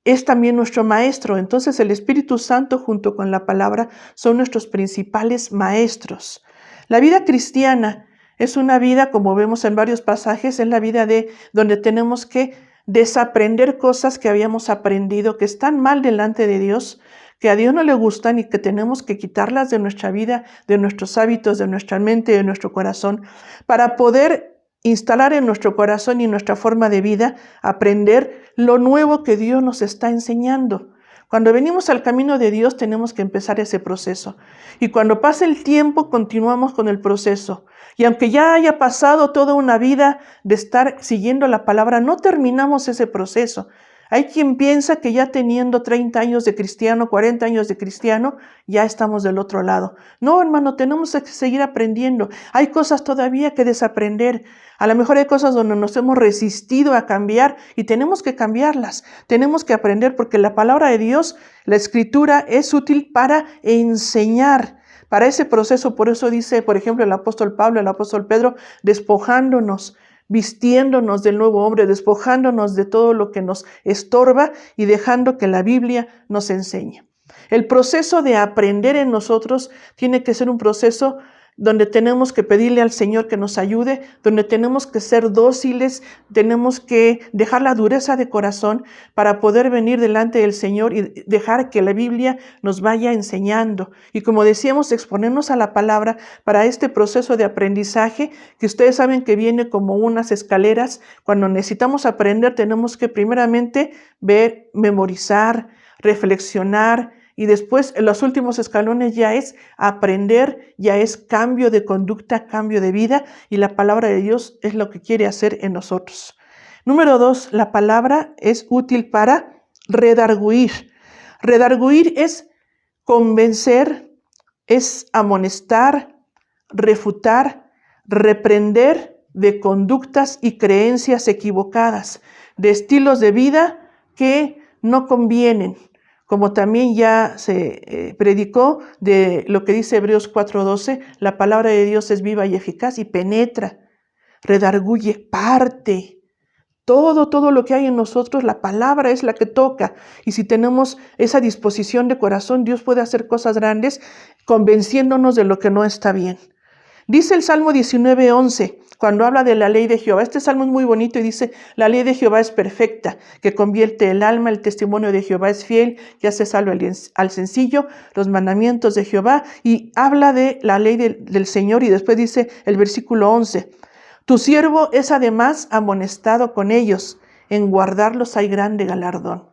es también nuestro maestro. Entonces el Espíritu Santo junto con la palabra son nuestros principales maestros. La vida cristiana es una vida, como vemos en varios pasajes, es la vida donde tenemos que desaprender cosas que habíamos aprendido, que están mal delante de Dios, que a Dios no le gustan y que tenemos que quitarlas de nuestra vida, de nuestros hábitos, de nuestra mente, de nuestro corazón, para poder instalar en nuestro corazón y nuestra forma de vida, aprender lo nuevo que Dios nos está enseñando. Cuando venimos al camino de Dios tenemos que empezar ese proceso. Y cuando pasa el tiempo continuamos con el proceso. Y aunque ya haya pasado toda una vida de estar siguiendo la palabra, no terminamos ese proceso. Hay quien piensa que ya teniendo 30 años de cristiano, 40 años de cristiano, ya estamos del otro lado. No, hermano, tenemos que seguir aprendiendo. Hay cosas todavía que desaprender. A lo mejor hay cosas donde nos hemos resistido a cambiar y tenemos que cambiarlas. Tenemos que aprender porque la palabra de Dios, la Escritura, es útil para enseñar. Para ese proceso, por eso dice, por ejemplo, el apóstol Pablo, el apóstol Pedro, despojándonos, vistiéndonos del nuevo hombre, despojándonos de todo lo que nos estorba y dejando que la Biblia nos enseñe. El proceso de aprender en nosotros tiene que ser un proceso donde tenemos que pedirle al Señor que nos ayude, donde tenemos que ser dóciles, tenemos que dejar la dureza de corazón para poder venir delante del Señor y dejar que la Biblia nos vaya enseñando. Y como decíamos, exponernos a la palabra para este proceso de aprendizaje, que ustedes saben que viene como unas escaleras. Cuando necesitamos aprender, tenemos que primeramente ver, memorizar, reflexionar, y después en los últimos escalones ya es aprender, ya es cambio de conducta, cambio de vida, y la palabra de Dios es lo que quiere hacer en nosotros. Número 2, la palabra es útil para redarguir. Redarguir es convencer, es amonestar, refutar, reprender de conductas y creencias equivocadas, de estilos de vida que no convienen, como también ya se predicó de lo que dice Hebreos 4:12, la palabra de Dios es viva y eficaz y penetra, redarguye, parte. Todo lo que hay en nosotros, la palabra es la que toca. Y si tenemos esa disposición de corazón, Dios puede hacer cosas grandes convenciéndonos de lo que no está bien. Dice el Salmo 19:11, cuando habla de la ley de Jehová. Este salmo es muy bonito y dice, la ley de Jehová es perfecta, que convierte el alma, el testimonio de Jehová es fiel, que hace salvo al sencillo, los mandamientos de Jehová. Y habla de la ley del Señor y después dice el versículo 11, tu siervo es además amonestado con ellos, en guardarlos hay grande galardón.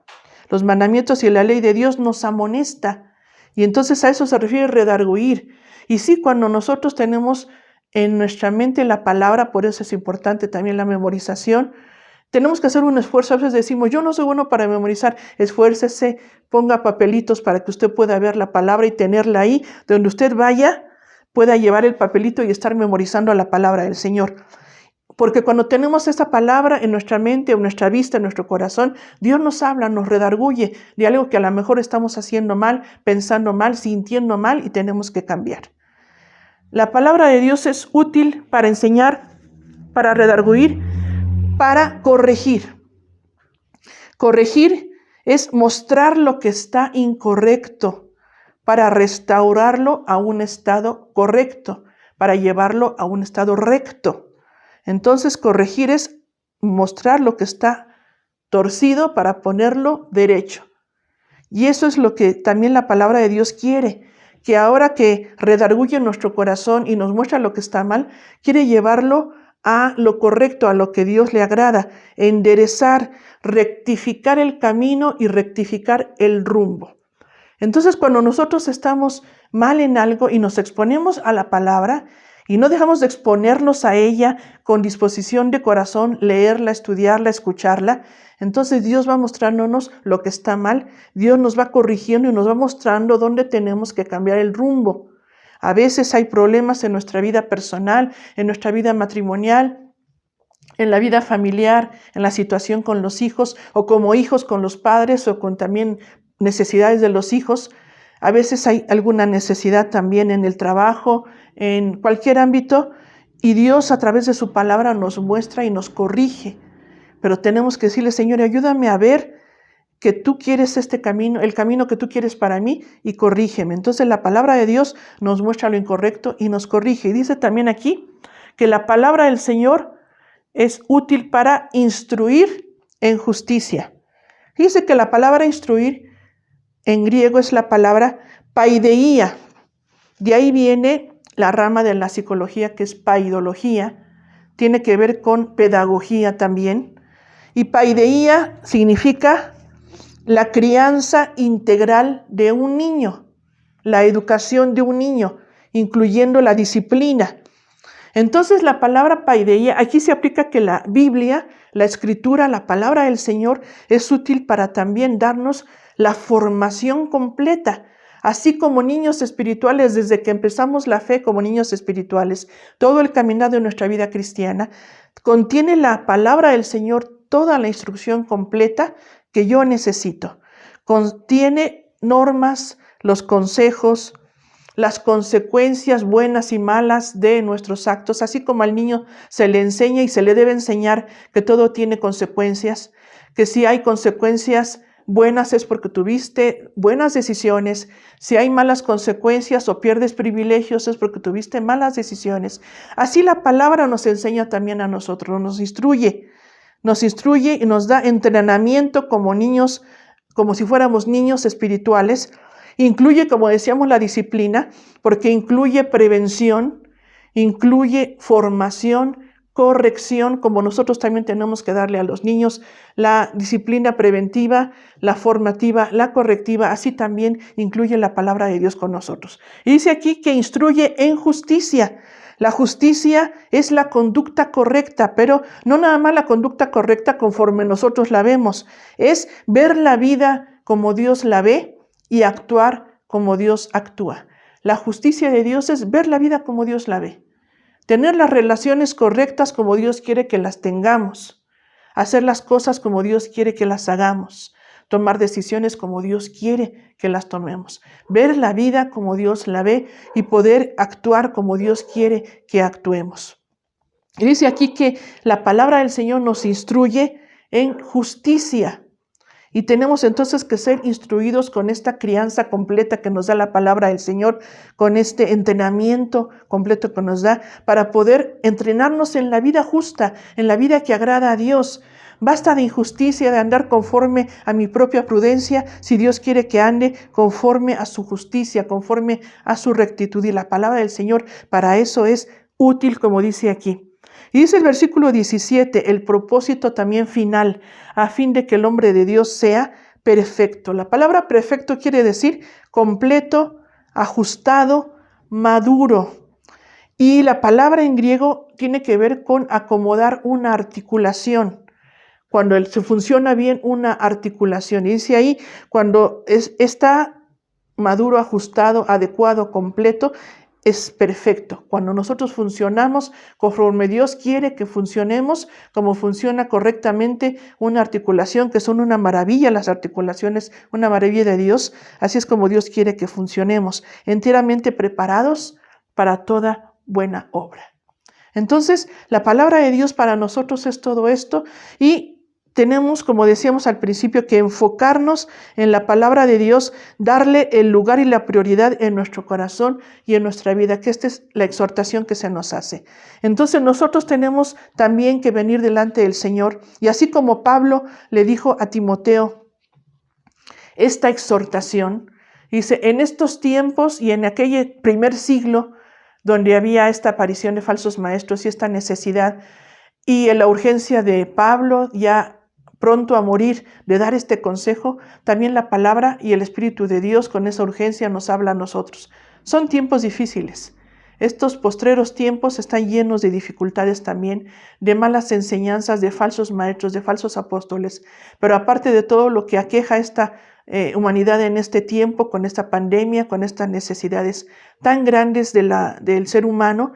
Los mandamientos y la ley de Dios nos amonesta. Y entonces a eso se refiere redarguir. Y sí, cuando nosotros tenemos en nuestra mente la palabra, por eso es importante también la memorización, tenemos que hacer un esfuerzo. A veces decimos, yo no soy bueno para memorizar. Esfuércese, ponga papelitos para que usted pueda ver la palabra y tenerla ahí. Donde usted vaya, pueda llevar el papelito y estar memorizando la palabra del Señor. Porque cuando tenemos esa palabra en nuestra mente, en nuestra vista, en nuestro corazón, Dios nos habla, nos redarguye de algo que a lo mejor estamos haciendo mal, pensando mal, sintiendo mal y tenemos que cambiar. La palabra de Dios es útil para enseñar, para redarguir, para corregir. Corregir es mostrar lo que está incorrecto, para restaurarlo a un estado correcto, para llevarlo a un estado recto. Entonces, corregir es mostrar lo que está torcido para ponerlo derecho. Y eso es lo que también la palabra de Dios quiere, que ahora que redarguye nuestro corazón y nos muestra lo que está mal, quiere llevarlo a lo correcto, a lo que Dios le agrada, enderezar, rectificar el camino y rectificar el rumbo. Entonces, cuando nosotros estamos mal en algo y nos exponemos a la palabra, y no dejamos de exponernos a ella con disposición de corazón, leerla, estudiarla, escucharla, entonces Dios va mostrándonos lo que está mal, Dios nos va corrigiendo y nos va mostrando dónde tenemos que cambiar el rumbo. A veces hay problemas en nuestra vida personal, en nuestra vida matrimonial, en la vida familiar, en la situación con los hijos o como hijos con los padres o con también necesidades de los hijos. A veces hay alguna necesidad también en el trabajo, en cualquier ámbito, y Dios a través de su palabra nos muestra y nos corrige. Pero tenemos que decirle, Señor, ayúdame a ver que tú quieres este camino, el camino que tú quieres para mí, y corrígeme. Entonces la palabra de Dios nos muestra lo incorrecto y nos corrige. Y dice también aquí que la palabra del Señor es útil para instruir en justicia. Dice que la palabra instruir en griego es la palabra paideia. De ahí viene la rama de la psicología que es paidología. Tiene que ver con pedagogía también. Y paideia significa la crianza integral de un niño, la educación de un niño, incluyendo la disciplina. Entonces la palabra paideia, aquí se aplica que la Biblia, la Escritura, la palabra del Señor es útil para también darnos la formación completa. Así como niños espirituales, desde que empezamos la fe como niños espirituales, todo el caminar de nuestra vida cristiana, contiene la palabra del Señor toda la instrucción completa que yo necesito. Contiene normas, los consejos, las consecuencias buenas y malas de nuestros actos, así como al niño se le enseña y se le debe enseñar que todo tiene consecuencias, que si hay consecuencias buenas es porque tuviste buenas decisiones, si hay malas consecuencias o pierdes privilegios es porque tuviste malas decisiones. Así la palabra nos enseña también a nosotros, nos instruye y nos da entrenamiento como niños, como si fuéramos niños espirituales. Incluye, como decíamos, la disciplina, porque incluye prevención, incluye formación, corrección, como nosotros también tenemos que darle a los niños la disciplina preventiva, la formativa, la correctiva, así también incluye la palabra de Dios con nosotros. Y dice aquí que instruye en justicia. La justicia es la conducta correcta, pero no nada más la conducta correcta conforme nosotros la vemos, es ver la vida como Dios la ve y actuar como Dios actúa. La justicia de Dios es ver la vida como Dios la ve. Tener las relaciones correctas como Dios quiere que las tengamos. Hacer las cosas como Dios quiere que las hagamos. tomar decisiones como Dios quiere que las tomemos, ver la vida como Dios la ve y poder actuar como Dios quiere que actuemos. Y dice aquí que la palabra del Señor nos instruye en justicia. Y tenemos entonces que ser instruidos con esta crianza completa que nos da la palabra del Señor, con este entrenamiento completo que nos da para poder entrenarnos en la vida justa, en la vida que agrada a Dios. Basta de injusticia, de andar conforme a mi propia prudencia, si Dios quiere que ande conforme a su justicia, conforme a su rectitud. Y la palabra del Señor para eso es útil, como dice aquí. Y dice el versículo 17, el propósito también final, a fin de que el hombre de Dios sea perfecto. La palabra perfecto quiere decir completo, ajustado, maduro. Y la palabra en griego tiene que ver con acomodar una articulación. Cuando se funciona bien una articulación. Y dice ahí, cuando está maduro, ajustado, adecuado, completo, es perfecto. Cuando nosotros funcionamos conforme Dios quiere que funcionemos, como funciona correctamente una articulación, que son una maravilla las articulaciones, una maravilla de Dios, así es como Dios quiere que funcionemos, enteramente preparados para toda buena obra. Entonces, la palabra de Dios para nosotros es todo esto y tenemos, como decíamos al principio, que enfocarnos en la palabra de Dios, darle el lugar y la prioridad en nuestro corazón y en nuestra vida, que esta es la exhortación que se nos hace. Entonces nosotros tenemos también que venir delante del Señor y así como Pablo le dijo a Timoteo esta exhortación, dice, en estos tiempos y en aquel primer siglo donde había esta aparición de falsos maestros y esta necesidad y en la urgencia de Pablo ya pronto a morir, de dar este consejo, también la palabra y el Espíritu de Dios con esa urgencia nos habla a nosotros. Son tiempos difíciles. Estos postreros tiempos están llenos de dificultades también, de malas enseñanzas, de falsos maestros, de falsos apóstoles. Pero aparte de todo lo que aqueja esta humanidad en este tiempo, con esta pandemia, con estas necesidades tan grandes del ser humano,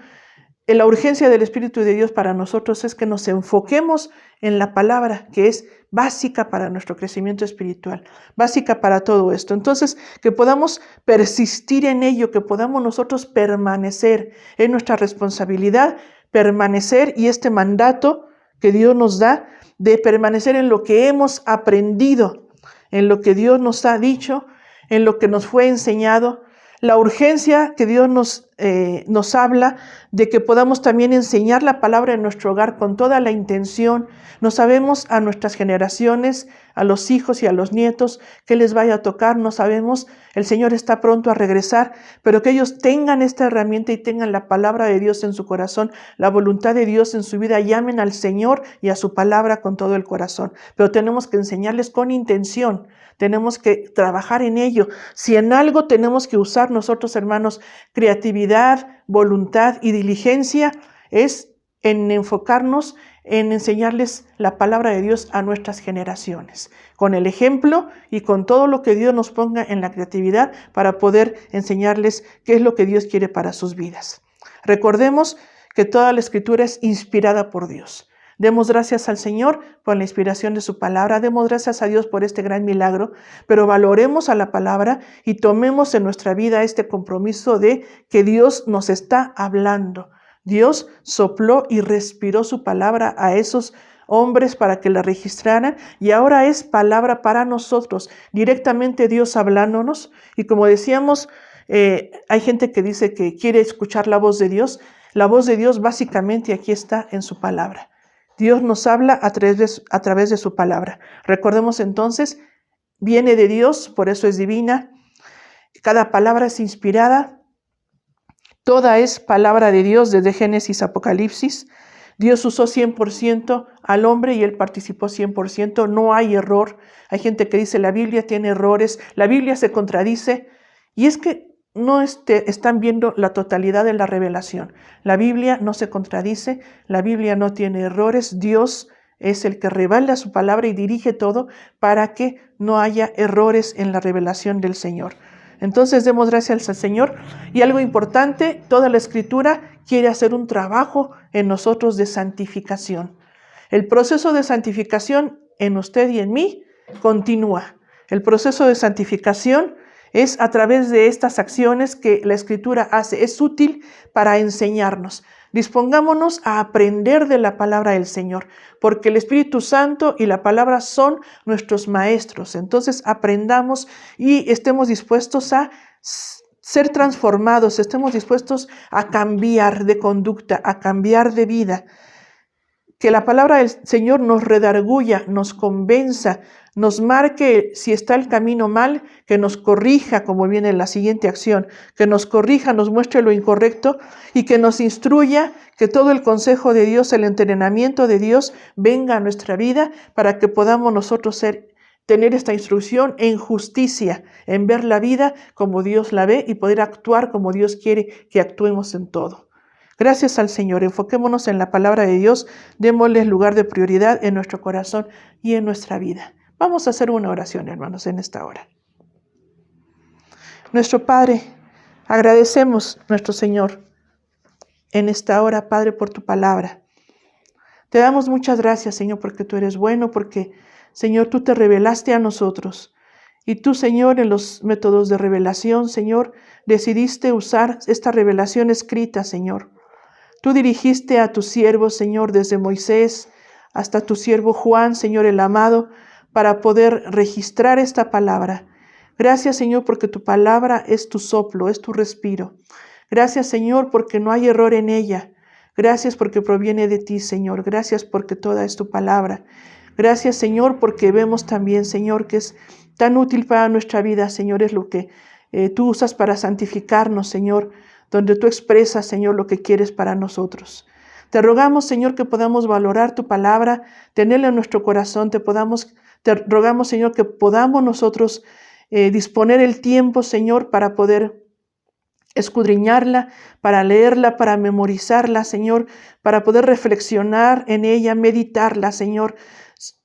la urgencia del Espíritu de Dios para nosotros es que nos enfoquemos en la palabra, que es básica para nuestro crecimiento espiritual, básica para todo esto. Entonces, que podamos persistir en ello, que podamos nosotros permanecer en nuestra responsabilidad, permanecer y este mandato que Dios nos da de permanecer en lo que hemos aprendido, en lo que Dios nos ha dicho, en lo que nos fue enseñado, la urgencia que Dios nos habla de que podamos también enseñar la palabra en nuestro hogar con toda la intención. No sabemos a nuestras generaciones, a los hijos y a los nietos qué les vaya a tocar, no sabemos. El Señor está pronto a regresar, pero que ellos tengan esta herramienta y tengan la palabra de Dios en su corazón, la voluntad de Dios en su vida, llamen al Señor y a su palabra con todo el corazón. Pero tenemos que enseñarles con intención. Tenemos que trabajar en ello. Si en algo tenemos que usar nosotros, hermanos, creatividad, voluntad y diligencia, es en enfocarnos en enseñarles la palabra de Dios a nuestras generaciones, con el ejemplo y con todo lo que Dios nos ponga en la creatividad para poder enseñarles qué es lo que Dios quiere para sus vidas. Recordemos que toda la Escritura es inspirada por Dios. Demos gracias al Señor por la inspiración de su palabra, demos gracias a Dios por este gran milagro, pero valoremos a la palabra y tomemos en nuestra vida este compromiso de que Dios nos está hablando. Dios sopló y respiró su palabra a esos hombres para que la registraran y ahora es palabra para nosotros, directamente Dios hablándonos. Y como decíamos, hay gente que dice que quiere escuchar la voz de Dios. La voz de Dios básicamente aquí está en su palabra. Dios nos habla a través de su palabra. Recordemos entonces, viene de Dios, por eso es divina. Cada palabra es inspirada. Toda es palabra de Dios desde Génesis a Apocalipsis. Dios usó 100% al hombre y él participó 100%. No hay error. Hay gente que dice la Biblia tiene errores, la Biblia se contradice. Y es que no están viendo la totalidad de la revelación. La Biblia no se contradice, la Biblia no tiene errores. Dios es el que revela su palabra y dirige todo para que no haya errores en la revelación del Señor. Entonces demos gracias al Señor. Y algo importante, toda la Escritura quiere hacer un trabajo en nosotros de santificación. El proceso de santificación en usted y en mí continúa. El proceso de santificación es a través de estas acciones que la Escritura hace. Es útil para enseñarnos. Dispongámonos a aprender de la palabra del Señor, porque el Espíritu Santo y la palabra son nuestros maestros. Entonces aprendamos y estemos dispuestos a ser transformados, estemos dispuestos a cambiar de conducta, a cambiar de vida. Que la palabra del Señor nos redarguya, nos convenza, nos marque si está el camino mal, que nos corrija, como viene en la siguiente acción, que nos corrija, nos muestre lo incorrecto y que nos instruya, que todo el consejo de Dios, el entrenamiento de Dios venga a nuestra vida para que podamos nosotros tener esta instrucción en justicia, en ver la vida como Dios la ve y poder actuar como Dios quiere que actuemos en todo. Gracias al Señor, enfoquémonos en la palabra de Dios, démosle lugar de prioridad en nuestro corazón y en nuestra vida. Vamos a hacer una oración, hermanos, en esta hora. Nuestro Padre, agradecemos, nuestro Señor, en esta hora, Padre, por tu palabra. Te damos muchas gracias, Señor, porque tú eres bueno, porque, Señor, tú te revelaste a nosotros. Y tú, Señor, en los métodos de revelación, Señor, decidiste usar esta revelación escrita, Señor. Tú dirigiste a tus siervos, Señor, desde Moisés hasta tu siervo Juan, Señor el amado, para poder registrar esta palabra. Gracias, Señor, porque tu palabra es tu soplo, es tu respiro. Gracias, Señor, porque no hay error en ella. Gracias porque proviene de ti, Señor. Gracias porque toda es tu palabra. Gracias, Señor, porque vemos también, Señor, que es tan útil para nuestra vida, Señor, es lo que tú usas para santificarnos, Señor, donde tú expresas, Señor, lo que quieres para nosotros. Te rogamos, Señor, que podamos valorar tu palabra, tenerla en nuestro corazón. Te rogamos, Señor, que podamos nosotros disponer el tiempo, Señor, para poder escudriñarla, para leerla, para memorizarla, Señor, para poder reflexionar en ella, meditarla, Señor.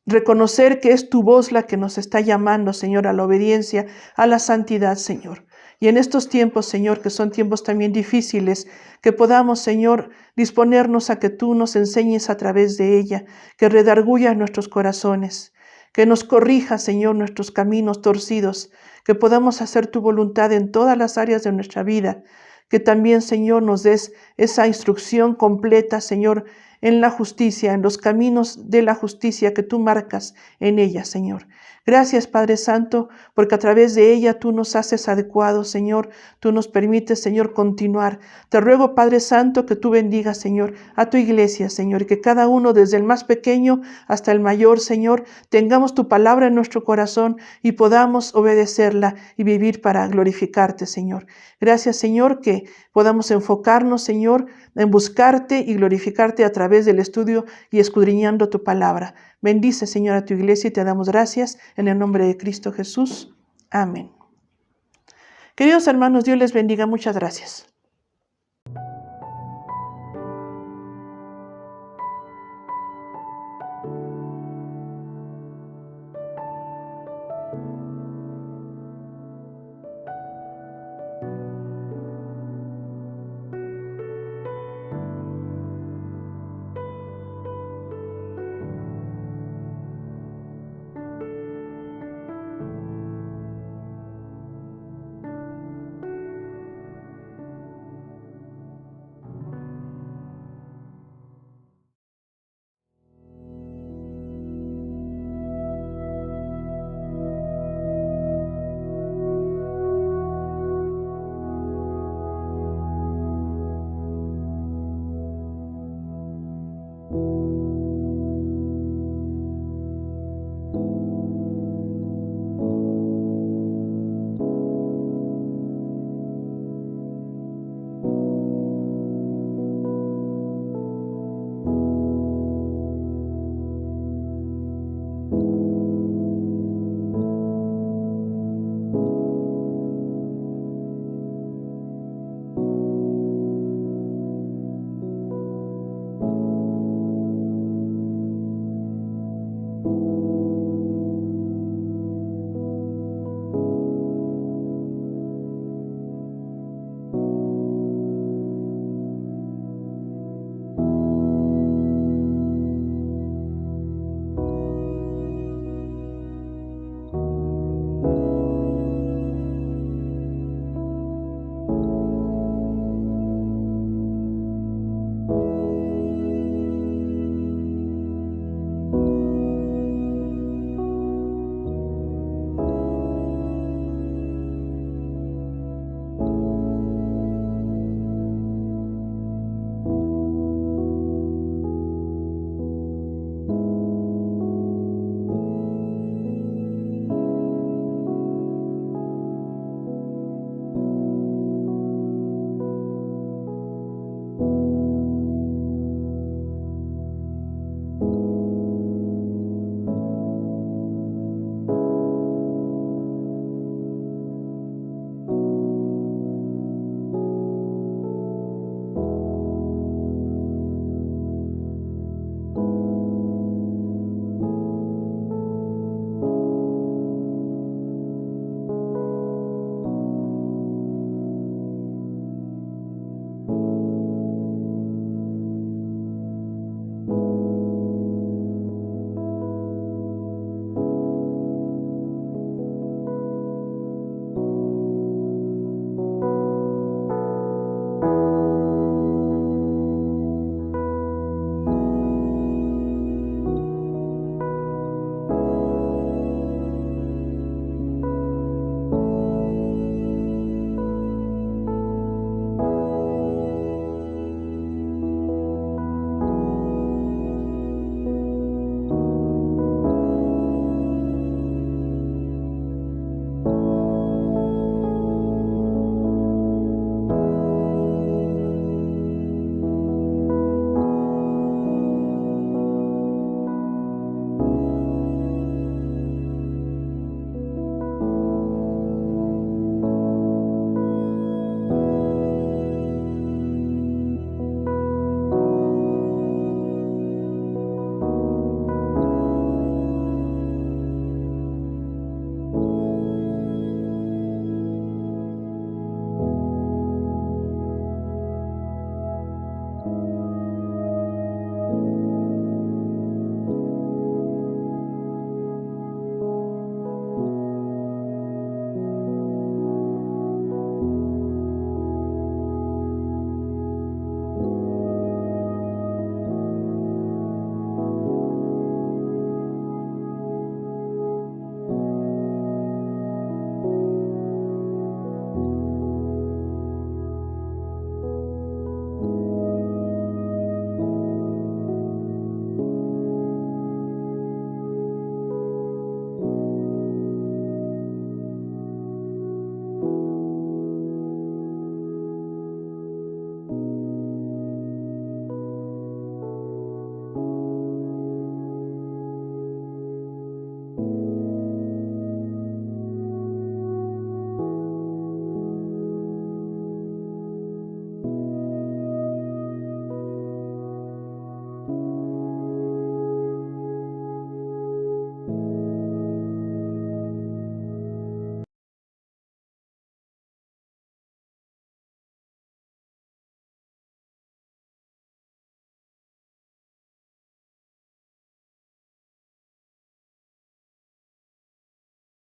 Reconocer que es tu voz la que nos está llamando, Señor, a la obediencia, a la santidad, Señor. Y en estos tiempos, Señor, que son tiempos también difíciles, que podamos, Señor, disponernos a que tú nos enseñes a través de ella, que redarguya nuestros corazones, que nos corrija, Señor, nuestros caminos torcidos, que podamos hacer tu voluntad en todas las áreas de nuestra vida, que también, Señor, nos des esa instrucción completa, Señor, en la justicia, en los caminos de la justicia que tú marcas en ella, Señor. Gracias, Padre Santo, porque a través de ella tú nos haces adecuados, Señor. Tú nos permites, Señor, continuar. Te ruego, Padre Santo, que tú bendigas, Señor, a tu iglesia, Señor, y que cada uno, desde el más pequeño hasta el mayor, Señor, tengamos tu palabra en nuestro corazón y podamos obedecerla y vivir para glorificarte, Señor. Gracias, Señor, que podamos enfocarnos, Señor, en buscarte y glorificarte a través del estudio y escudriñando tu palabra. Bendice, Señor, a tu iglesia y te damos gracias en el nombre de Cristo Jesús. Amén. Queridos hermanos, Dios les bendiga. Muchas gracias.